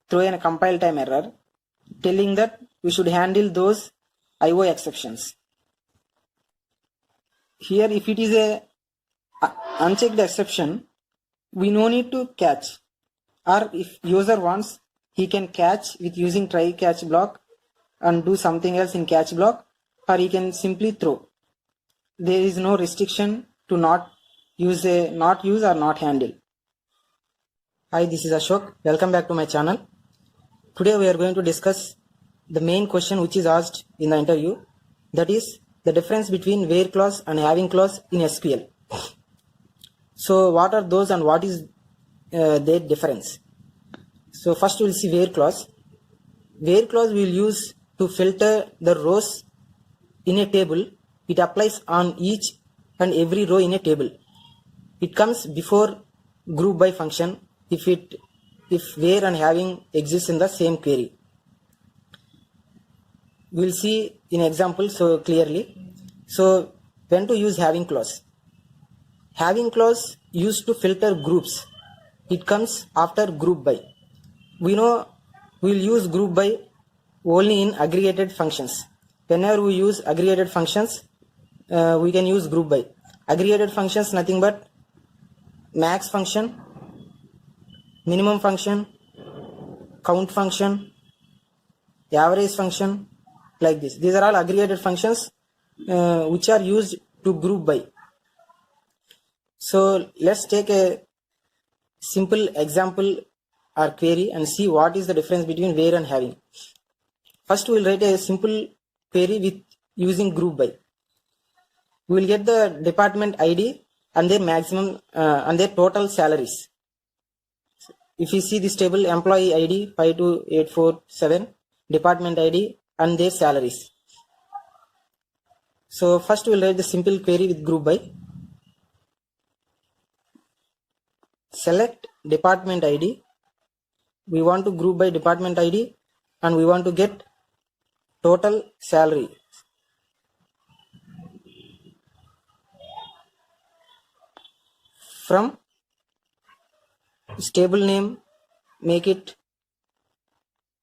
[SPEAKER 1] throw in a compile time error telling that we should handle those IO exceptions. Here if it is a unchecked exception, we no need to catch, or if user wants, he can catch with using try catch block and do something else in catch block, or he can simply throw. There is no restriction to not use or not handle. Hi, this is Ashok. Welcome back to my channel. Today we are going to discuss the main question which is asked in the interview, that is the difference between where clause and having clause in SQL. So what are those and what is their difference? So first we will see where clause. Where clause we will use to filter the rows in a table. It applies on each and every row in a table. It comes before group by function if where and having exists in the same query. We will see in example so clearly. So when to use having clause. Having clause used to filter groups. It comes after group by. We know we will use group by only in aggregated functions. Whenever we use aggregated functions, we can use group by. Aggregated functions nothing but max function, minimum function, count function, average function, like this. These are all aggregated functions which are used to group by. So let's take a simple example or query and see what is the difference between where and having. First we will write a simple query with using group by. We will get the department ID and their maximum and their total salaries. If you see this table, employee ID 52847, department ID and their salaries. So first we will write the simple query with group by. Select department ID. We want to group by department ID and we want to get total salary. From this table name, make it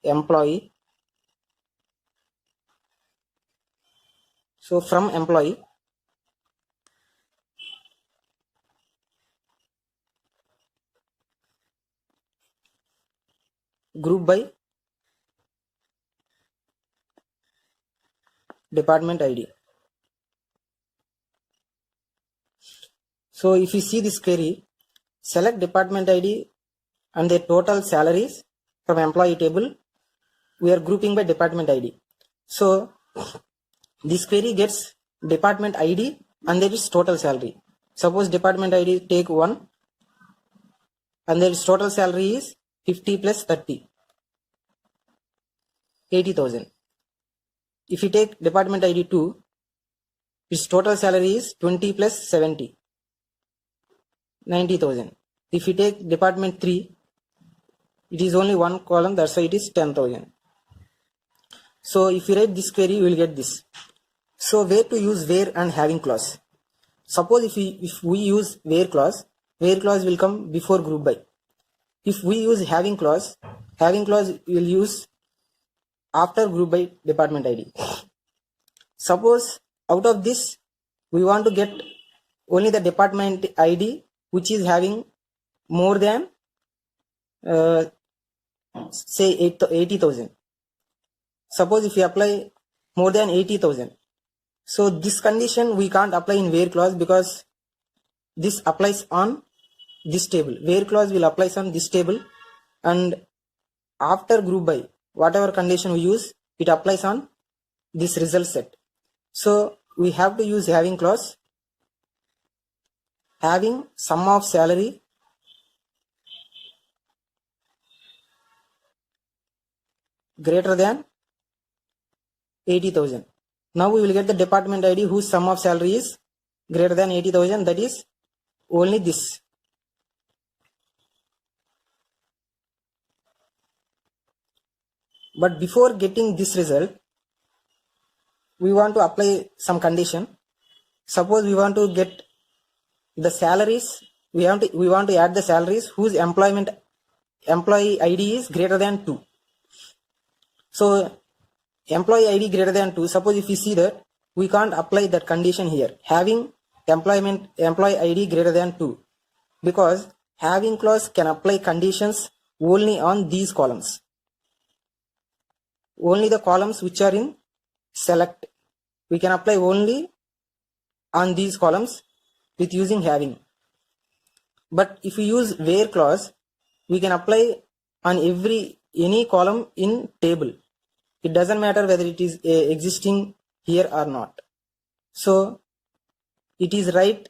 [SPEAKER 1] employee. So from employee, group by department ID. So if you see this query, select department ID and their total salaries from employee table. We are grouping by department ID. So this query gets department ID and there is total salary. Suppose department ID take 1 and there is total salary is 50 plus 30, 80,000. If you take department ID 2, its total salary is 20 plus 70, 90,000. If you take department 3, it is only one column, that's why it is 10,000. So if you write this query, you will get this. So where to use where and having clause. Suppose if we use where clause will come before group by. If we use having clause will use after group by department ID. Suppose out of this we want to get only the department ID which is having more than say 80,000. Suppose if you apply more than 80,000, so this condition we can't apply in where clause because this applies on this table. Where clause will apply on this table and after group by whatever condition we use, it applies on this result set. So we have to use having clause. Having sum of salary greater than 80,000. Now we will get the department ID whose sum of salary is greater than 80,000, that is only this. But before getting this result, we want to apply some condition. Suppose we want to get the salaries we want to add the salaries whose employee ID is greater than 2. So employee ID greater than 2, suppose if you see that, we can't apply that condition here, having employee ID greater than 2, because having clause can apply conditions only on these columns, only the columns which are in select. We can apply only on these columns with using having. But if we use where clause, we can apply on any column in table. It doesn't matter whether it is existing here or not. So it is right,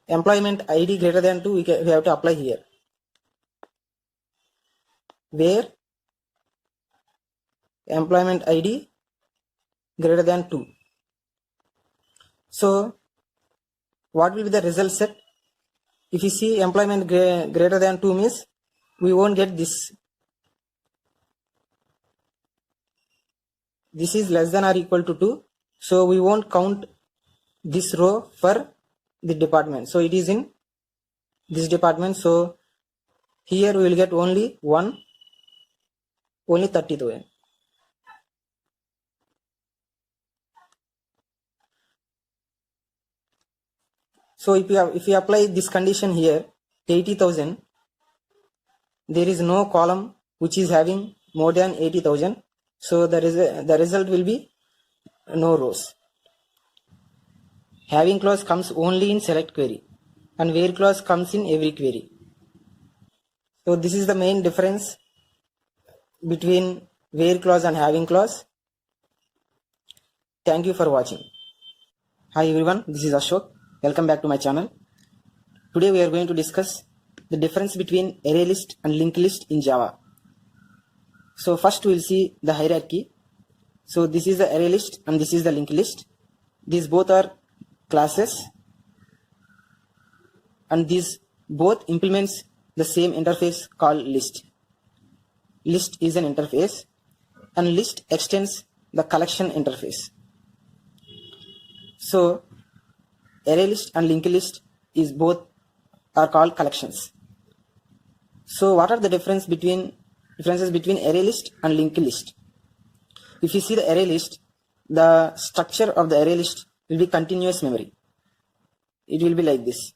[SPEAKER 1] employment ID greater than 2, we have to apply here, where employment ID greater than 2. So what will be the result set? If you see employment greater than 2 means we won't get this. This is less than or equal to 2. So we won't count this row for the department. So it is in this department. So here we will get only 1, only 30,000. So if you apply this condition here, 80,000, there is no column which is having more than 80,000. So the result will be no rows. Having clause comes only in select query, and where clause comes in every query. So this is the main difference between where clause and having clause. Thank you for watching. Hi everyone, this is Ashok. Welcome back to my channel. Today we are going to discuss the difference between array list and linked list in Java. So first we will see the hierarchy. So this is the array list and this is the linked list. These both are classes, and these both implements the same interface called list. List is an interface, and list extends the collection interface. So array list and linked list is both are called collections. So what are the differences between array list and linked list? If you see the array list, the structure of the array list will be continuous memory. It will be like this.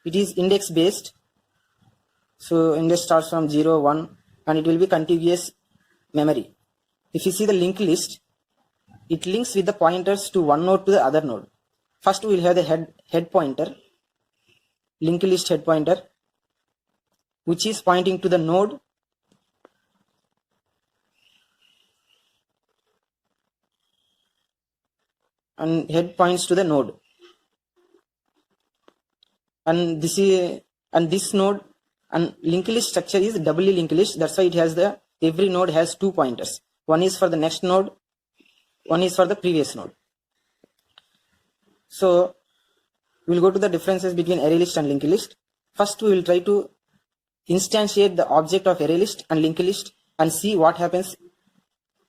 [SPEAKER 1] It is index based. So index starts from 0, 1, and it will be contiguous memory. If you see the linked list, it links with the pointers to one node to the other node. First we will have the head pointer, linked list head pointer, which is pointing to the node, and head points to the node, and this node, and linked list structure is doubly linked list. That's why it has every node has 2 pointers. One is for the next node, one is for the previous node. So we'll go to the differences between array list and linked list. First we will try to instantiate the object of array list and linked list and see what happens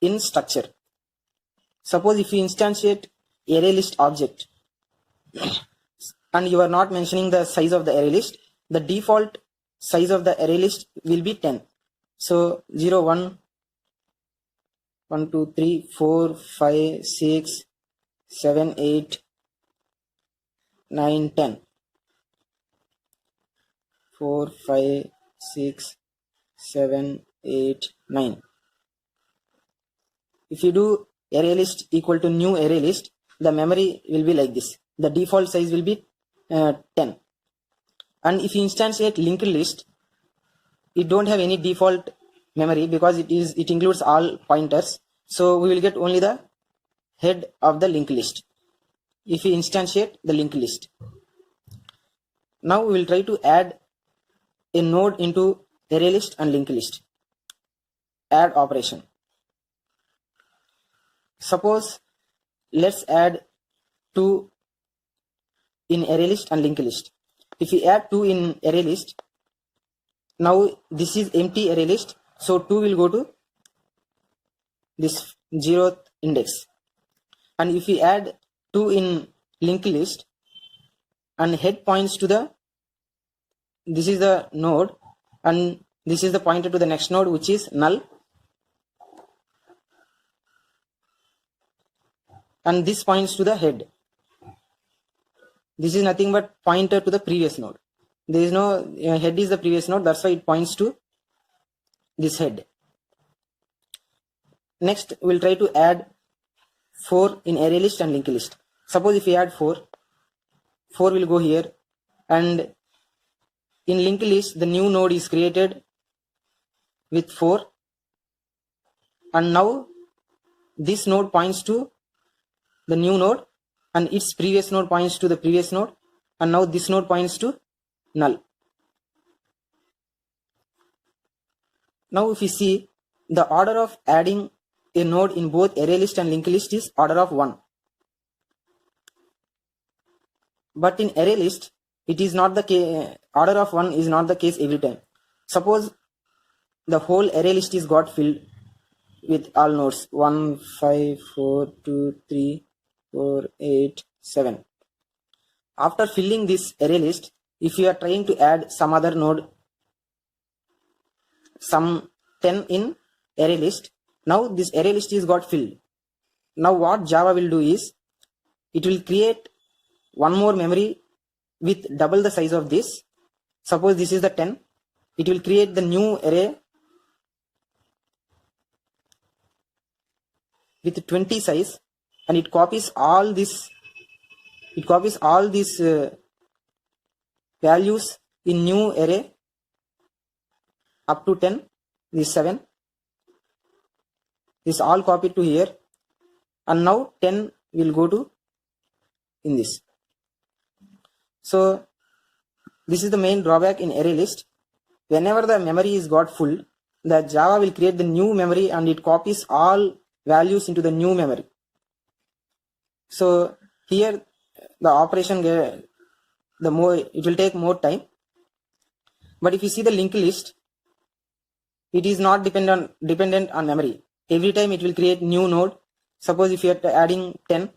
[SPEAKER 1] in structure. Suppose if you instantiate array list object and you are not mentioning the size of the array list, the default size of the array list will be 10. So 0, 1, 1, 2, 3, 4, 5, 6, 7, 8, 9, 10. 4, 5, 6, 7, 8, 9. If you do array list equal to new array list, the memory will be like this. The default size will be 10. And if you instantiate linked list, it don't have any default memory because it includes all pointers. So we will get only the head of the linked list if we instantiate the linked list. Now we will try to add a node into array list and linked list. Add operation. Suppose let's add 2 in array list and linked list. If we add 2 in array list, now this is empty array list, so 2 will go to this 0th index. And if we add 2 in linked list, and head points to the, this is the node, and this is the pointer to the next node, which is null, and this points to the head. This is nothing but pointer to the previous node. There is no head is the previous node, that's why it points to this head. Next, we'll try to add 4 in array list and linked list. Suppose if we add 4 will go here, and in linked list the new node is created with 4, and now this node points to the new node and its previous node points to the previous node, and now this node points to null. Now if we see, the order of adding a node in both array list and linked list is order of 1. But in array list, it is not the case. Order of 1 is not the case every time. Suppose the whole array list is got filled with all nodes 1, 5, 4, 2, 3, 4, 8, 7. After filling this array list, if you are trying to add some other node, some 10 in array list, now this array list is got filled. Now what Java will do is, it will create one more memory with double the size of this. Suppose this is the 10, it will create the new array with 20 size, and it copies all these values in new array up to 10. This 7, this all copied to here, and now 10 will go to in this. So this is the main drawback in array list. Whenever the memory is got full, the Java will create the new memory and it copies all values into the new memory. So here the operation, it will take more time. But if you see the linked list, it is not dependent on memory. Every time it will create new node. Suppose if you are adding 10,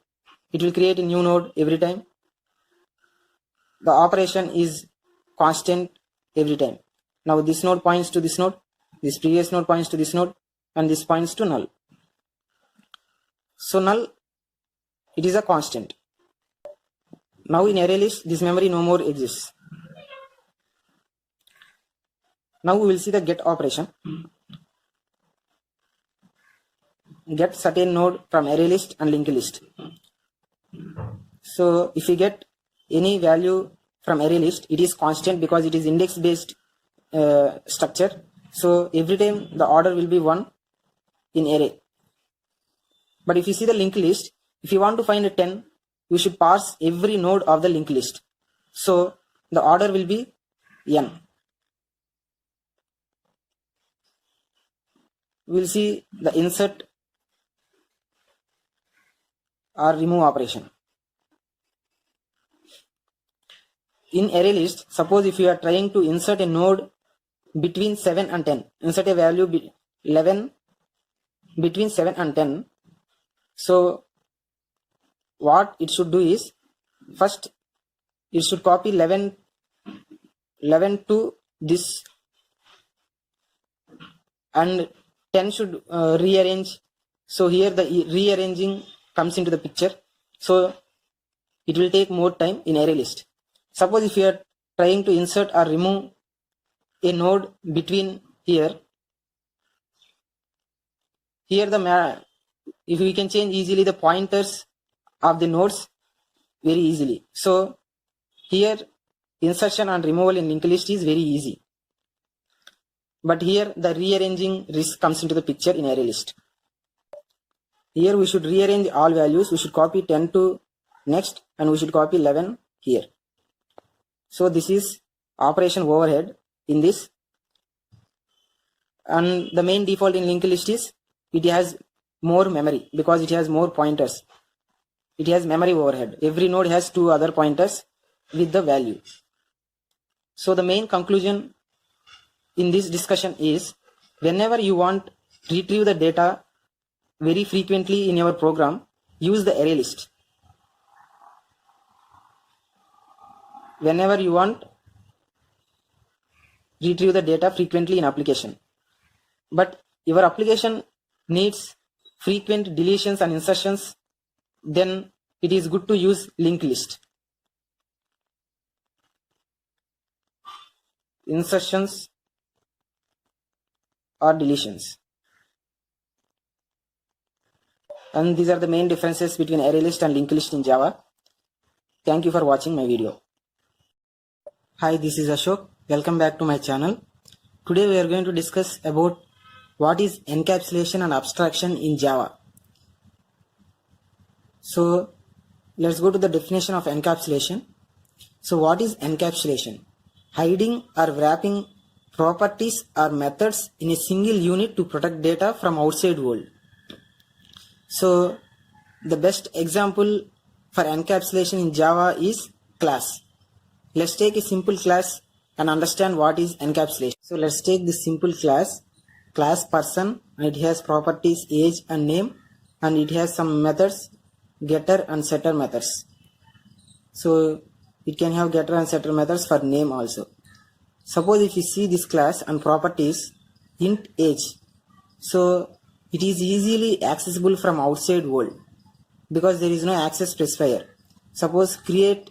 [SPEAKER 1] it will create a new node every time. The operation is constant every time. Now this node points to this node, this previous node points to this node, and this points to null. So null, it is a constant. Now in array list, this memory no more exists. Now we will see the get operation. Get certain node from array list and linked list. So if you get any value from array list, it is constant because it is index based structure. So every time the order will be 1 in array. But if you see the linked list, if you want to find a 10, you should parse every node of the linked list. So the order will be n. We will see the insert or remove operation. In array list, suppose if you are trying to insert a node between 7 and 10, insert a value 11 between 7 and 10. So what it should do is, first it should copy 11 to this, and 10 should rearrange. So here the rearranging comes into the picture. So it will take more time in array list. Suppose if you are trying to insert or remove a node between here if we can change easily the pointers of the nodes very easily. So here insertion and removal in linked list is very easy. But here the rearranging risk comes into the picture in array list. Here we should rearrange all values. We should copy 10 to next, and we should copy 11 here. So this is operation overhead in this. And the main default in linked list is it has more memory because it has more pointers. It has memory overhead. Every node has 2 other pointers with the value. So the main conclusion in this discussion is, whenever you want to retrieve the data very frequently in your program, use the array list. whenever you want, retrieve the data frequently in application. But your application needs frequent deletions and insertions, then it is good to use linked list. Insertions or deletions. And these are the main differences between array list and linked list in Java. Thank you for watching my video. Hi, this is Ashok. Welcome back to my channel. Today we are going to discuss about what is encapsulation and abstraction in Java. So let's go to the definition of encapsulation. So what is encapsulation? Hiding or wrapping properties or methods in a single unit to protect data from outside world. So the best example for encapsulation in Java is class. Let's take a simple class and understand what is encapsulation. So let's take this simple class person, and it has properties age and name, and it has some methods getter and setter methods. So it can have getter and setter methods for name also. Suppose if you see this class and properties int age, so it is easily accessible from outside world because there is no access specifier. Suppose create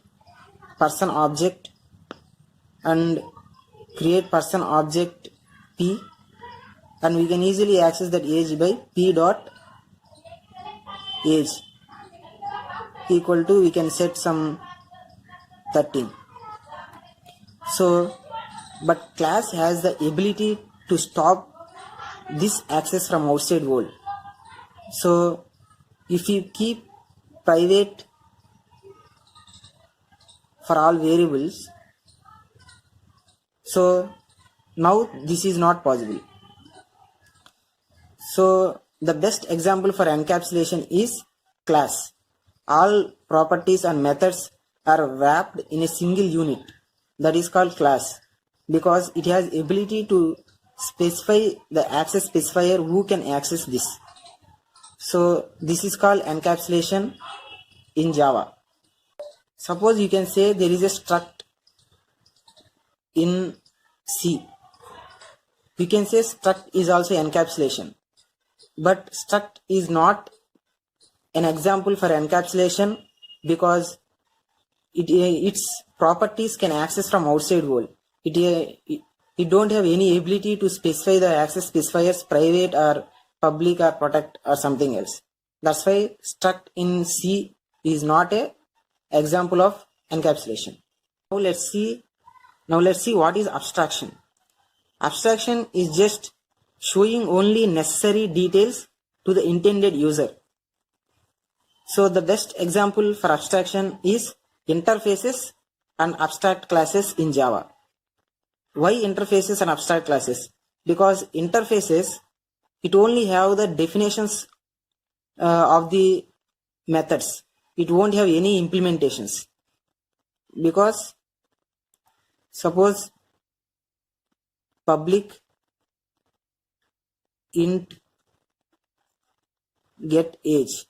[SPEAKER 1] person object and create person object p, and we can easily access that age by p dot age equal to, we can set some 13. So but class has the ability to stop this access from outside world. So if you keep private for all variables, so now this is not possible. So the best example for encapsulation is class. All properties and methods are wrapped in a single unit, that is called class, because it has ability to specify the access specifier who can access this. So this is called encapsulation in Java. Suppose you can say there is a struct in C. You can say struct is also encapsulation, but struct is not an example for encapsulation because its properties can access from outside world. It don't have any ability to specify the access specifiers private or public or protect or something else. That's why struct in C is not a example of encapsulation. Now let's see what is abstraction. Abstraction is just showing only necessary details to the intended user. So the best example for abstraction is interfaces and abstract classes in Java. Why interfaces and abstract classes? Because interfaces, it only have the definitions of the methods. It won't have any implementations. Because suppose public int get age.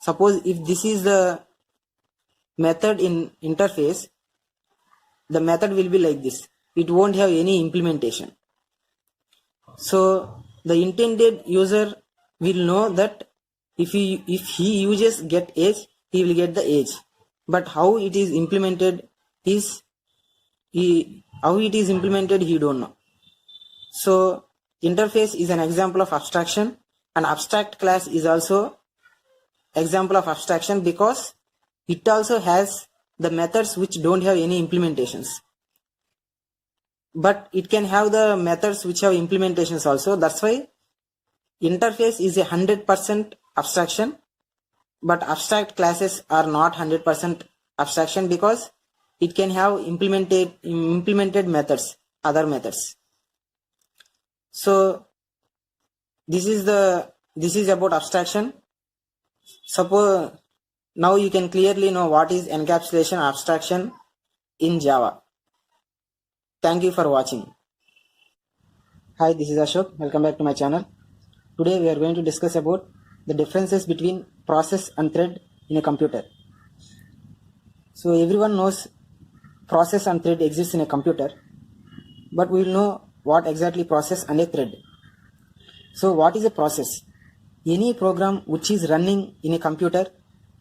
[SPEAKER 1] Suppose if this is the method in interface, the method will be like this. It won't have any implementation. So the intended user will know that if he uses get age, he will get the age. But how it is implemented he don't know. So interface is an example of abstraction, and abstract class is also example of abstraction because it also has the methods which don't have any implementations. But it can have the methods which have implementations also. That's why interface is 100% abstraction, but abstract classes are not 100% abstraction because it can have implemented methods, other methods. So this is about abstraction. Suppose now you can clearly know what is encapsulation abstraction in Java. Thank you for watching. Hi, this is Ashok. Welcome back to my channel. Today we are going to discuss about the differences between process and thread in a computer. So everyone knows process and thread exists in a computer, but we will know what exactly process and a thread. So what is a process? Any program which is running in a computer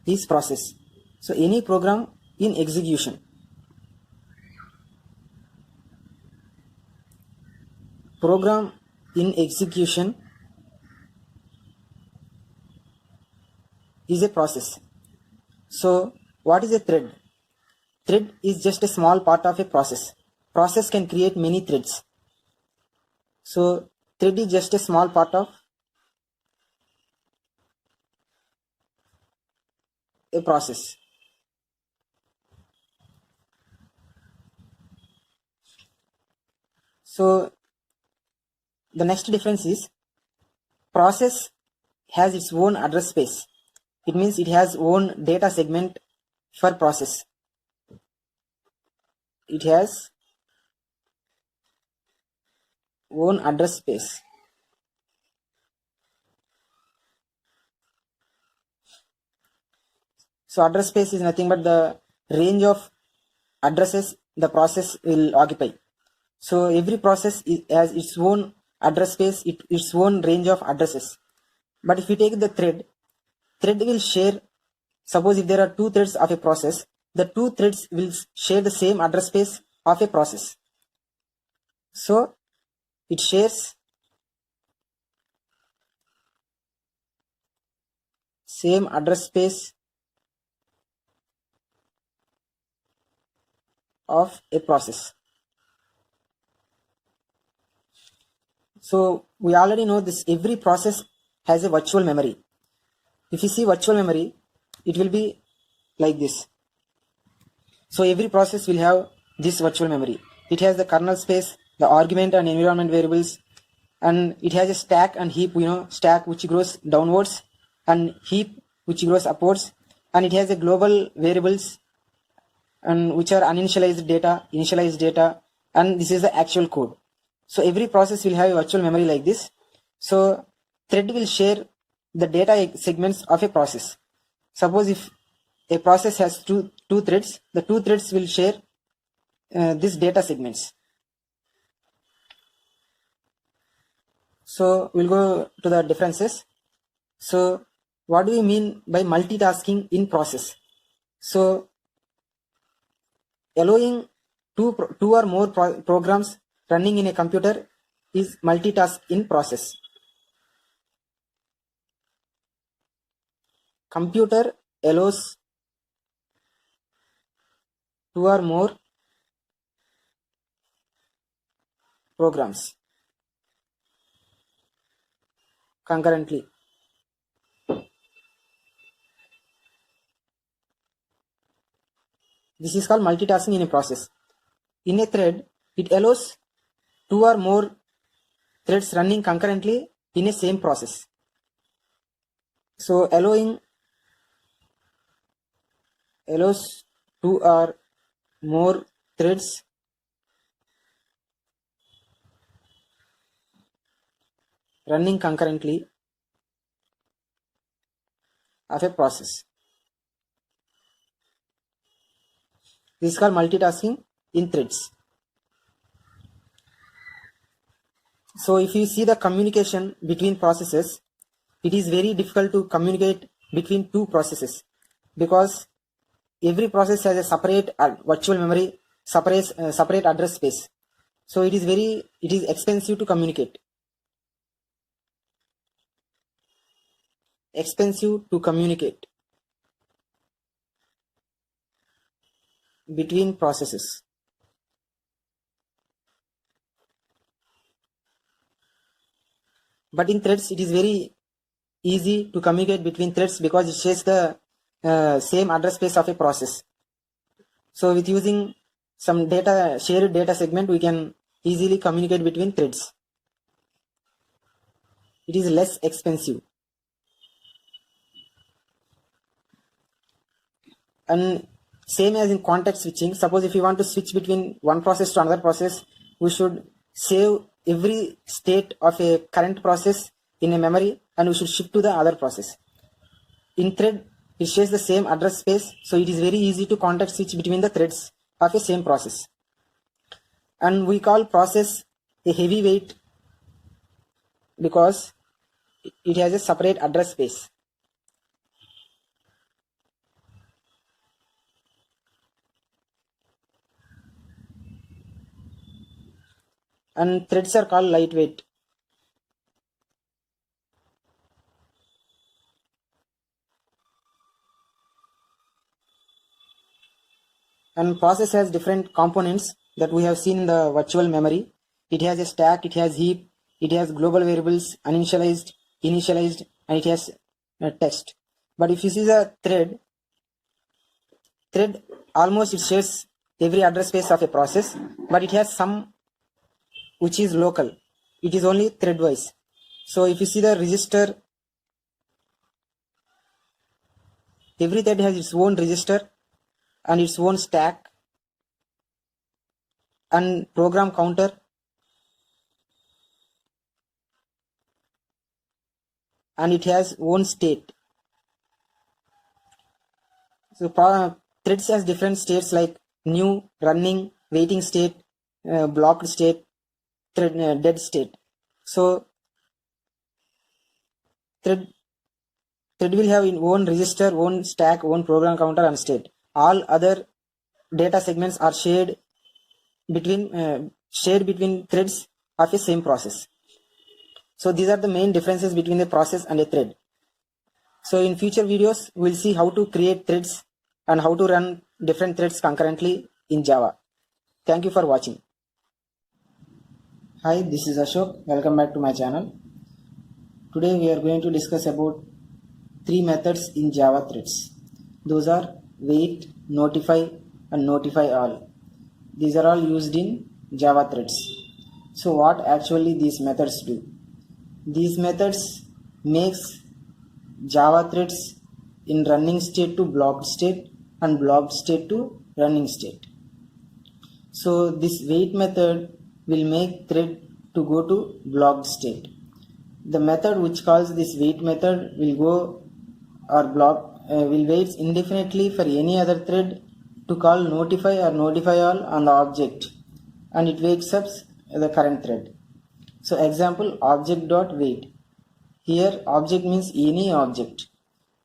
[SPEAKER 1] is process. So any program in execution. Program in execution is a process. So what is a thread? Thread is just a small part of a process. Process can create many threads. So thread is just a small part of a process. So the next difference is process has its own address space. It means it has own data segment for process. It has own address space. So address space is nothing but the range of addresses the process will occupy. So every process has its own address space, its own range of addresses. But if we take the thread will share, suppose if there are two threads of a process, the two threads will share the same address space of a process. So it shares same address space of a process. So we already know this, every process has a virtual memory. If you see virtual memory, it will be like this. So every process will have this virtual memory. It has the kernel space, the argument and environment variables, and it has a stack and heap, stack which grows downwards and heap which grows upwards, and it has a global variables and which are uninitialized data, initialized data, and this is the actual code. So every process will have a virtual memory like this. So thread will share the data segments of a process. Suppose if a process has two threads, the two threads will share these data segments. So we'll go to the differences. So what do we mean by multitasking in process? So allowing two or more programs running in a computer is multitask in process. Computer allows two or more programs concurrently. This is called multitasking in a process. In a thread, it allows two or more threads running concurrently in a same process. So allows two or more threads running concurrently of a process. This is called multitasking in threads. So if you see the communication between processes, it is very difficult to communicate between two processes because every process has a separate virtual memory, separate address space. So it is expensive to communicate. Expensive to communicate between processes. But in threads, it is very easy to communicate between threads because it shares the same address space of a process. So with using some shared data segment, we can easily communicate between threads. It is less expensive. And same as in context switching, suppose if you want to switch between one process to another process, we should save every state of a current process in a memory and we should shift to the other process. In thread, it shares the same address space, so it is very easy to context switch between the threads of a same process. And we call process a heavyweight because it has a separate address space. And threads are called lightweight. And process has different components that we have seen in the virtual memory. It has a stack, it has heap, it has global variables, uninitialized, initialized, and it has a text. But if you see the thread almost it shares every address space of a process, but it has some which is local. It is only thread wise. So if you see the register, every thread has its own register and its own stack and program counter, and it has own state. So threads has different states like new, running, waiting state, blocked state, dead state. So thread will have in own register, own stack, own program counter and state. All other data segments are shared between threads of a same process. So these are the main differences between a process and a thread. So in future videos, we'll see how to create threads and how to run different threads concurrently in Java. Thank you for watching. Hi, this is Ashok. Welcome back to my channel. Today we are going to discuss about three methods in Java threads. Those are wait, notify and notify all. These are all used in Java threads. So what actually these methods do? These methods makes Java threads in running state to blocked state and blocked state to running state. So this wait method will make thread to go to blocked state. The method which calls this wait method will go or will wait indefinitely for any other thread to call notify or notify all on the object, and it wakes up the current thread. So example, object.wait. Here object means any object.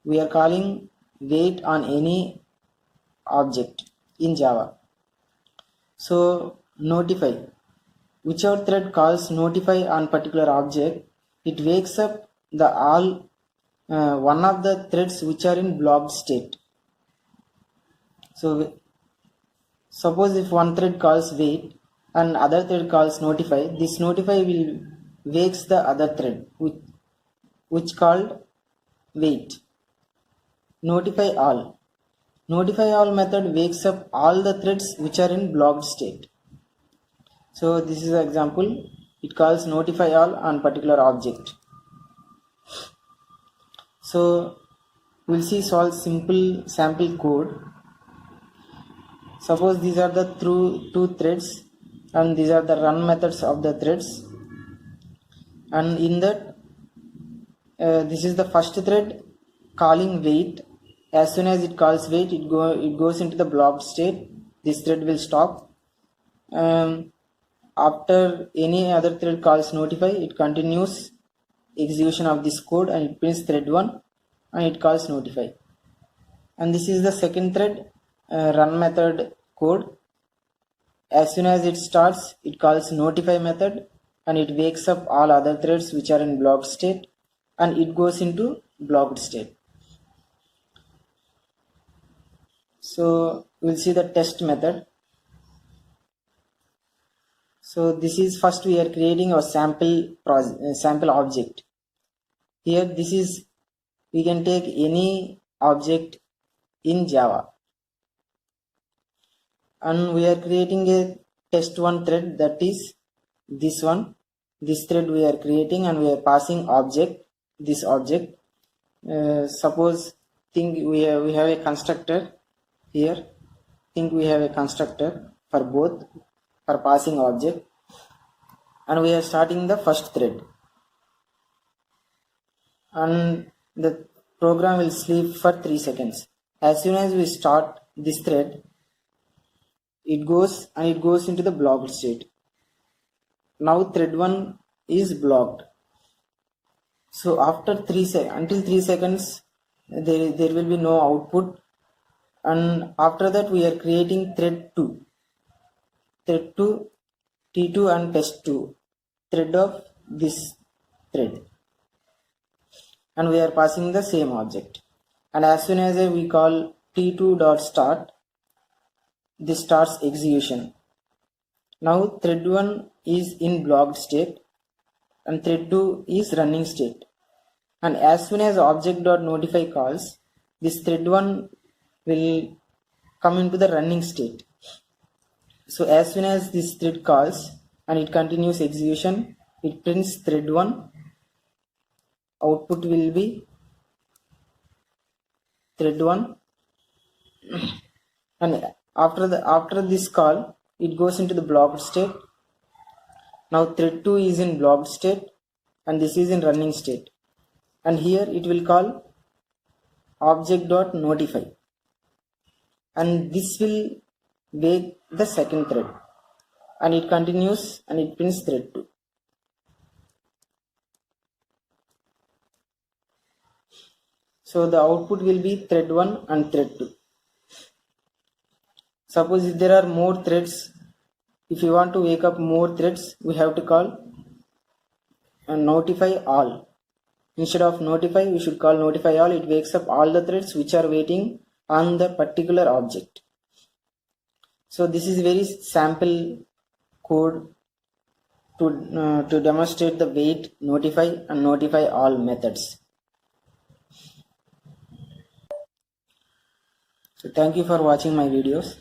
[SPEAKER 1] We are calling wait on any object in Java. So notify, whichever thread calls notify on particular object, it wakes up the all one of the threads which are in blocked state. So suppose if one thread calls wait and other thread calls notify, this notify will wakes the other thread which called wait. Notify all. Notify all method wakes up all the threads which are in blocked state. So this is an example. It calls notify all on particular object. So we'll see solve simple sample code. Suppose these are the two threads and these are the run methods of the threads, and in that this is the first thread calling wait. As soon as it calls wait, it goes into the blocked state. This thread will stop. After any other thread calls notify, it continues execution of this code and it prints thread 1 and it calls notify. And this is the second thread run method code. As soon as it starts, it calls notify method and it wakes up all other threads which are in blocked state and it goes into blocked state. So we'll see the test method. So this is first we are creating a sample object. Here this is, we can take any object in Java and we are creating a test1 thread, that is this one. This thread we are creating and we are passing object, this object. Suppose think we have a constructor here. Think we have a constructor for both, for passing object, and we are starting the first thread and the program will sleep for 3 seconds. As soon as we start this thread, it goes into the blocked state. Now thread 1 is blocked. So after until 3 seconds there will be no output, and after that we are creating thread 2 T2 and test2 thread of this thread, and we are passing the same object. And as soon as we call t2.start, this starts execution. Now thread 1 is in blocked state and thread 2 is running state, and as soon as object.notify calls, this thread 1 will come into the running state. So as soon as this thread calls and it continues execution, it prints thread 1, output will be thread 1, and after this call it goes into the blocked state. Now thread 2 is in blocked state and this is in running state, and here it will call object.notify, and this will wake the second thread, and it continues and it prints thread 2. So the output will be thread 1 and thread 2. Suppose if there are more threads, if you want to wake up more threads, we have to call notify all. Instead of notify, we should call notify all. It wakes up all the threads which are waiting on the particular object. So this is very sample code to demonstrate the wait, notify and notify all methods. So thank you for watching my videos.